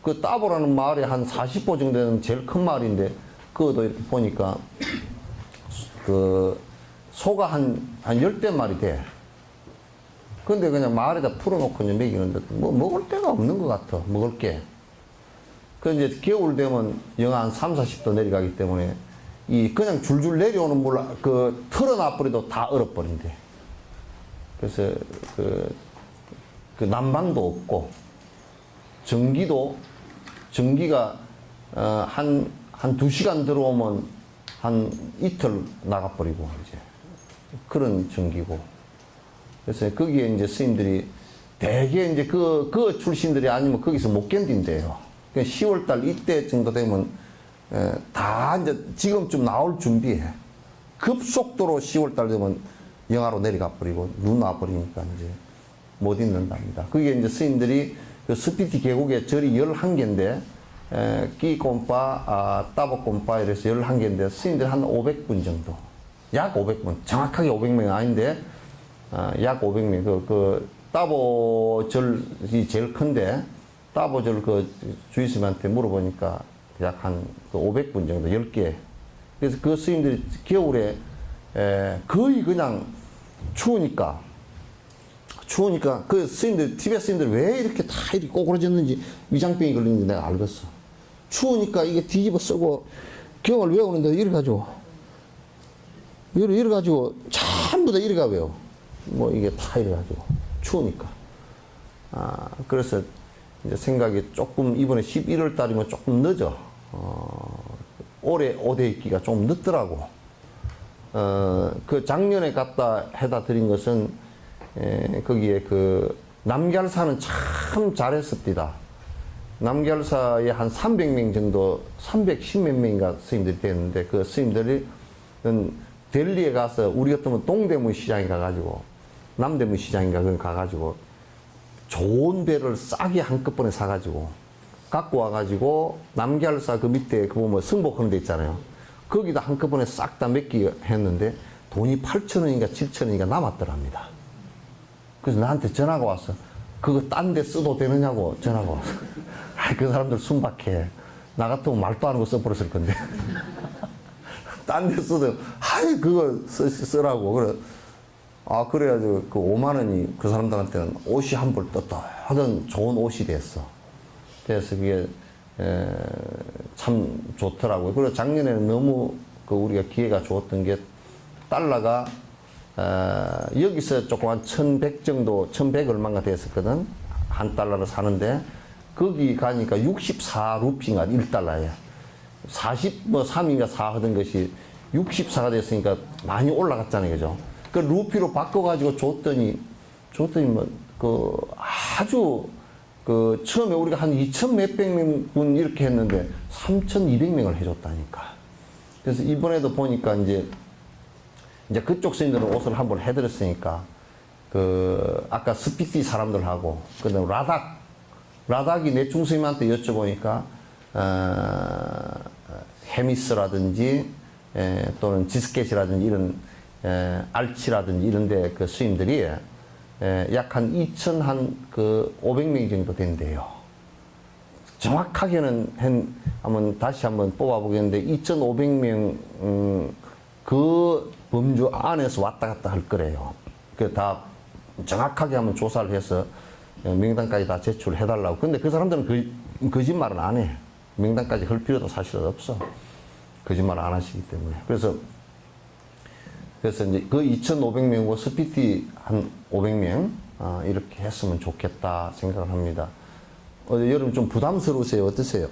그 따보라는 마을에 한 40호 정도 되는 제일 큰 마을인데 그것도 이렇게 보니까 그 소가 한 10대마리 돼. 근데 그냥 마을에다 풀어놓고 이제 먹이는데 뭐 먹을 데가 없는 것 같아. 먹을 게. 그 이제 겨울 되면 영하 한 3, 40도 내려가기 때문에 그냥 줄줄 내려오는 물 틀어놔버려도 다 얼어버린대. 그래서 난방도 없고 전기가 한 2시간 들어오면 한 이틀 나가버리고 이제 그런 전기고. 그래서 거기에 이제 스님들이 대개 이제 그 출신들이 아니면 거기서 못 견딘대요. 10월달 이때 정도 되면 다 이제 지금쯤 나올 준비해. 급속도로 10월달 되면 영하로 내려가 버리고 눈 와버리니까 이제 못 있는답니다. 그게 이제 스님들이 그 스피티 계곡에 절이 11개인데 끼꼼파, 따복꼼파 이래서 11개인데 스님들 한 500분 정도. 약 500분. 정확하게 500명이 아닌데 약 500명. 따보절이 제일 큰데 따보절 주의스님한테 물어보니까 약 한 500분 정도, 10개. 그래서 그 스님들이 겨울에 거의 그냥 추우니까 그 스님들, 티베트 스님들 왜 이렇게 다 이렇게 꼬꾸라졌는지 위장병이 걸리는지 내가 알겠어. 추우니까 이게 뒤집어 쓰고 경을 외우는데 이래가지고 전부 다 이래가 외워. 뭐 이게 다 이래가지고 추우니까. 그래서 이제 생각이 조금 이번에 11월 달이면 조금 늦어. 올해 오대 있기가 좀 늦더라고. 그 작년에 갖다 해다 드린 것은 거기에 남걀사는 참 잘했습니다. 남걀사에 한 300명 정도, 310몇 명인가 스님들이 됐는데 그 스님들이 델리에 가서 우리 같으면 동대문 시장에 가가지고 남대문 시장인가 거기 가가지고 좋은 배를 싸게 한꺼번에 사가지고 갖고 와가지고 남걀사 그 밑에 보면 승복하는 데 있잖아요. 거기다 한꺼번에 싹 다 맡기 했는데 돈이 8,000원인가 7,000원인가 남았더랍니다. 그래서 나한테 전화가 왔어. 그거 딴 데 써도 되느냐고 전화가 왔어. 그 사람들 순박해. 나 같으면 말도 안 하고 써버렸을 건데. 딴 데 써도 그거 쓰라고. 그래가지고 그 5만 원이 그 사람들한테는 옷이 한 벌 떴다 하던 좋은 옷이 됐어. 그래서 그게 참 좋더라고요. 그리고 작년에는 너무 우리가 기회가 좋았던 게 달러가 여기서 조금 한 1,100 정도, 1,100 얼마가 됐었거든. 한 달러를 사는데 거기 가니까 64루피인가 1달러야. 43인가 4 하던 것이 64가 됐으니까 많이 올라갔잖아요. 그죠? 그 루피로 바꿔가지고 줬더니 아주 처음에 우리가 한 2,000 몇백 명 이렇게 했는데 3,200명을 해줬다니까. 그래서 이번에도 보니까 이제 그쪽 스님들은 옷을 한번 해드렸으니까, 아까 스피티 사람들하고, 그 다음 라닥이 내충 스님한테 여쭤보니까, 헤미스라든지, 또는 지스켓이라든지 이런, 알치라든지 이런데 그 스님들이, 약 한 2,500명 정도 된대요. 정확하게는 다시 한번 뽑아보겠는데, 2,500명, 그 범주 안에서 왔다 갔다 할 거래요. 그 다 정확하게 한번 조사를 해서 명단까지 다 제출해달라고. 근데 그 사람들은 거짓말은 안 해. 명단까지 할 필요도 사실은 없어. 거짓말 안 하시기 때문에. 그래서 이제 그 2,500명과 스피티 한 500명, 이렇게 했으면 좋겠다 생각을 합니다. 여러분 좀 부담스러우세요? 어떠세요?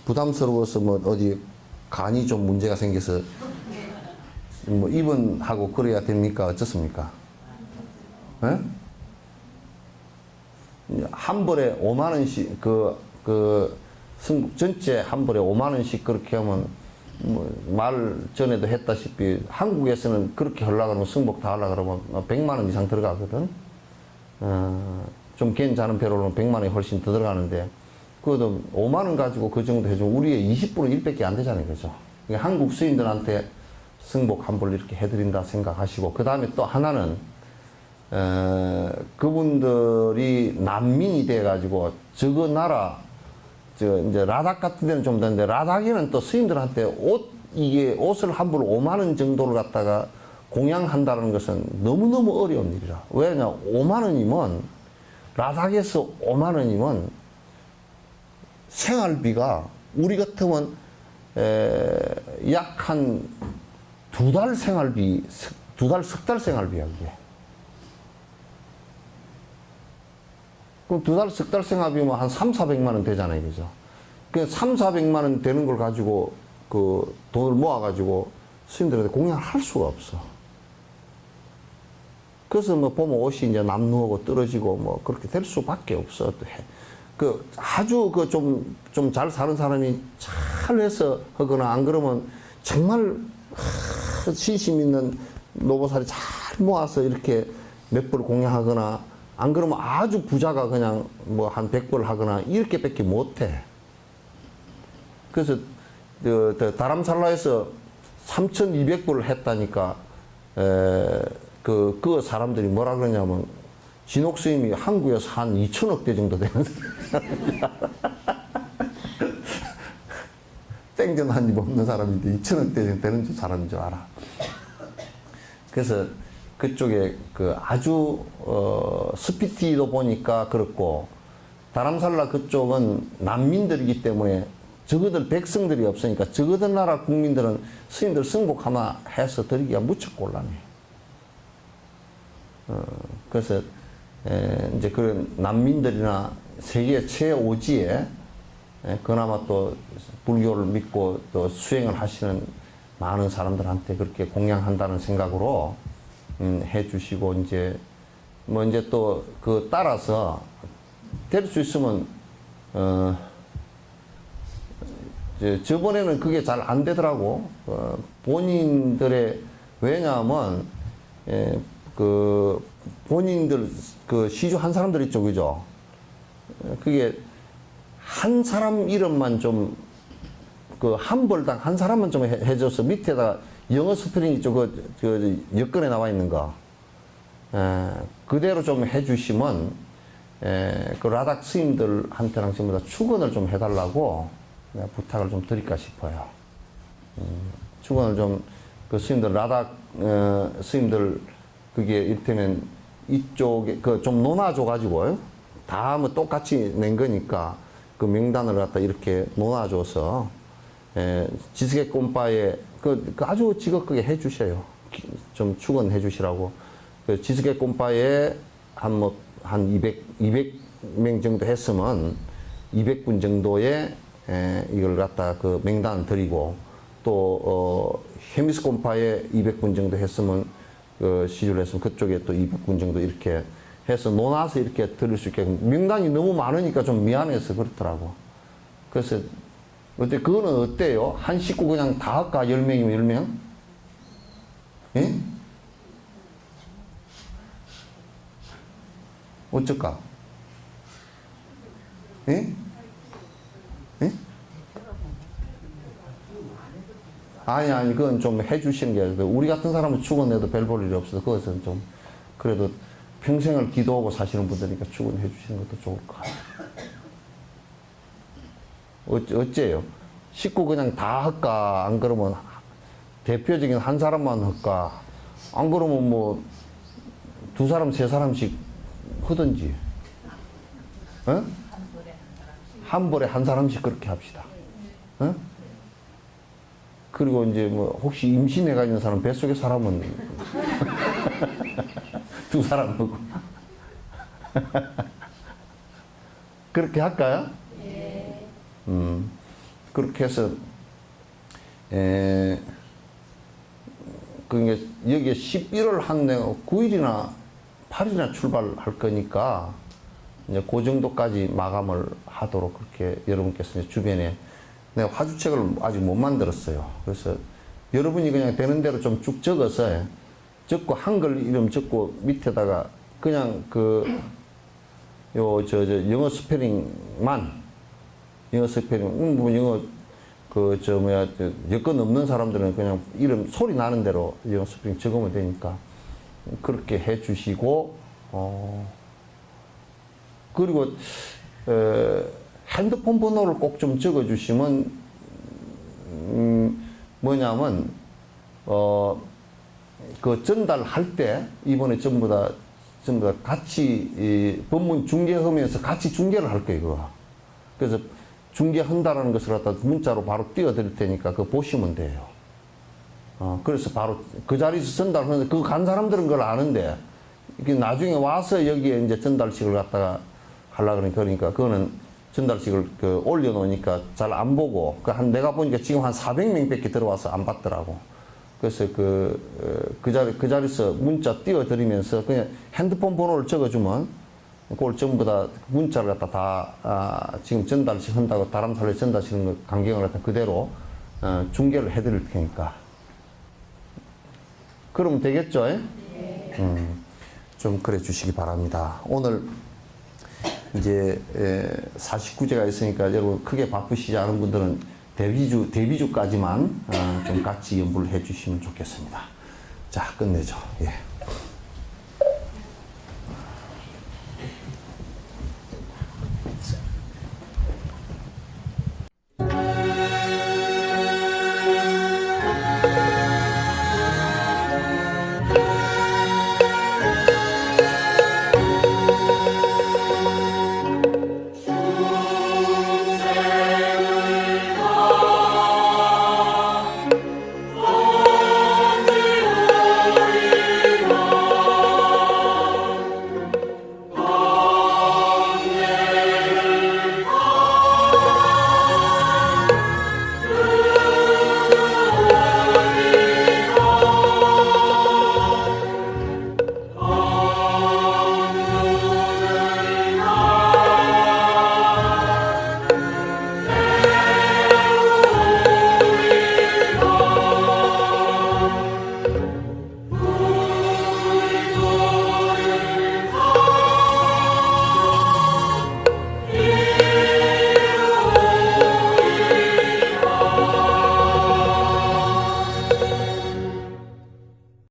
부담스러워서 뭐 어디 간이 좀 문제가 생겨서 뭐 입원하고 그래야 됩니까? 어떻습니까? 네? 한 벌에 5만 원씩 전체 한 벌에 5만 원씩 그렇게 하면 뭐 말 전에도 했다시피 한국에서는 그렇게 하려고 하면 승복 다 하려고 그러면 100만 원 이상 들어가거든. 좀 괜찮은 배로는 100만 원이 훨씬 더 들어가는데 그것도 5만 원 가지고 그 정도 해주면 우리의 20% 1밖에 안 되잖아요. 그죠? 그러니까 한국 수인들한테 승복 한 벌 이렇게 해드린다 생각하시고, 그 다음에 또 하나는, 그분들이 난민이 돼가지고, 저거 나라, 이제 라닥 같은 데는 좀 되는데, 라닥에는 또 스님들한테 옷을 한 벌 5만 원 정도를 갖다가 공양한다는 것은 너무너무 어려운 일이라. 왜냐, 5만 원이면, 라닥에서 5만 원이면, 생활비가, 우리 같으면, 약 한 2달 생활비, 석 달 생활비야, 그게. 그럼 2달, 석 달 생활비면 한 3,400만 원 되잖아요, 그죠? 그 3,400만 원 되는 걸 가지고, 돈을 모아가지고, 스님들한테 공양을 할 수가 없어. 그래서 뭐 보면 옷이 이제 남루하고 떨어지고 뭐 그렇게 될 수밖에 없어. 아주 좀 잘 사는 사람이 잘해서 하거나 안 그러면 정말 신심 있는 노보살이 잘 모아서 이렇게 몇 벌 공양하거나 안 그러면 아주 부자가 그냥 뭐 한 100벌 하거나 이렇게 밖에 못해. 그래서 다람살라에서 3,200벌을 했다니까 그 사람들이 뭐라 그러냐면 진옥 스님이 한국에서 한 2천억 대 정도 되는 사람이야. 땡전 한 입 없는 사람인데 2천억 대 정도 되는 사람인 줄 알아. 그래서 그쪽에 아주 스피티도 보니까 그렇고 다람살라 그쪽은 난민들이기 때문에 저거들 백성들이 없으니까 저거들 나라 국민들은 스님들 승복 하나 해서 드리기가 무척 곤란해. 그래서 이제 그런 난민들이나 세계 최오지에 그나마 또 불교를 믿고 또 수행을 하시는 많은 사람들한테 그렇게 공양한다는 생각으로 해주시고 이제 또 따라서 될 수 있으면 저번에는 그게 잘 안 되더라고. 본인들의 왜냐하면 본인들 시주한 사람들 있죠, 그죠? 그게 한 사람 이름만 좀 한 벌당 한 사람만 좀 해줘서 밑에다 영어 스펠링 있죠, 여건에 나와 있는 거 그대로 좀 해주시면 라닥 스님들한테랑 전부 다 축원을 좀 해달라고 내가 부탁을 좀 드릴까 싶어요. 축원을 좀 스님들 라닥 스님들 그게 이를테면 이쪽에 좀 논아줘가지고 다 뭐 똑같이 낸 거니까 그 명단을 갖다 이렇게 논아줘서 지스켓 꼼파에 아주 지극하게 해주셔요. 좀 축원해 주시라고. 지스켓 꼼파에 한 200명 정도 했으면 200분 정도의 이걸 갖다 명단 드리고 또 헤미스 꼼파에 200분 정도 했으면 시주를 했으면 그쪽에 또 200분 정도 이렇게 해서 논아서 이렇게 드릴 수 있게 명단이 너무 많으니까 좀 미안해서 그렇더라고. 그래서 어때? 그거는 어때요? 한 식구 그냥 다 할까? 10명이면 10명? 예? 어쩔까? 예? 예? 아니, 그건 좀 해주시는 게 아니라, 우리 같은 사람은 죽어내도 별 볼 일이 없어서, 그것은 좀, 그래도 평생을 기도하고 사시는 분들이니까 축원해 주시는 것도 좋을 것 같아요. 어째요? 식구 그냥 다 할까? 안 그러면 대표적인 한 사람만 할까? 안 그러면 뭐, 두 사람, 세 사람씩 하든지. 어? 한 벌에 한 사람씩 그렇게 합시다. 어? 그리고 이제 뭐, 혹시 임신해가 있는 사람, 뱃속에 사람은 두 사람 하고. 그렇게 할까요? 네. 그렇게 해서, 그게 여기에 11월 한 내가 9일이나 8일이나 출발할 거니까, 이제 그 정도까지 마감을 하도록 그렇게 여러분께서 이제 주변에 내가 화주책을 아직 못 만들었어요. 그래서 여러분이 그냥 되는 대로 좀 쭉 적어서 적고 한글 이름 적고 밑에다가 그냥 영어 스페링만 영어 스페링 뭐 영어 여건 없는 사람들은 그냥 이름 소리 나는 대로 영어 스페링 적으면 되니까 그렇게 해 주시고 그리고 핸드폰 번호를 꼭 좀 적어 주시면 뭐냐면 그 전달할 때 이번에 전부 다 같이 법문 중계하면서 같이 중계를 할 거예요. 그거. 그래서 중계한다라는 것을 갖다 문자로 바로 띄워드릴 테니까 그거 보시면 돼요. 그래서 바로 그 자리에서 전달하는데 그거 간 사람들은 그걸 아는데 이게 나중에 와서 여기에 이제 전달식을 갖다가 하려고 그러니까 그거는 전달식을 올려놓으니까 잘 안 보고 내가 보니까 지금 한 400명밖에 들어와서 안 받더라고. 그래서 그 자리에서 문자 띄워드리면서 그냥 핸드폰 번호를 적어주면 그걸 전부 다 문자를 갖다 다 지금 전달식 한다고 다람살레 전달식는 거 강경을 갖다 그대로 중계를 해드릴 테니까 그러면 되겠죠? 네. 좀 그래 주시기 바랍니다. 오늘 이제 49제가 있으니까 여러분 크게 바쁘시지 않은 분들은 데뷔주까지만 좀 같이 연구를 해 주시면 좋겠습니다. 자, 끝내죠. 예.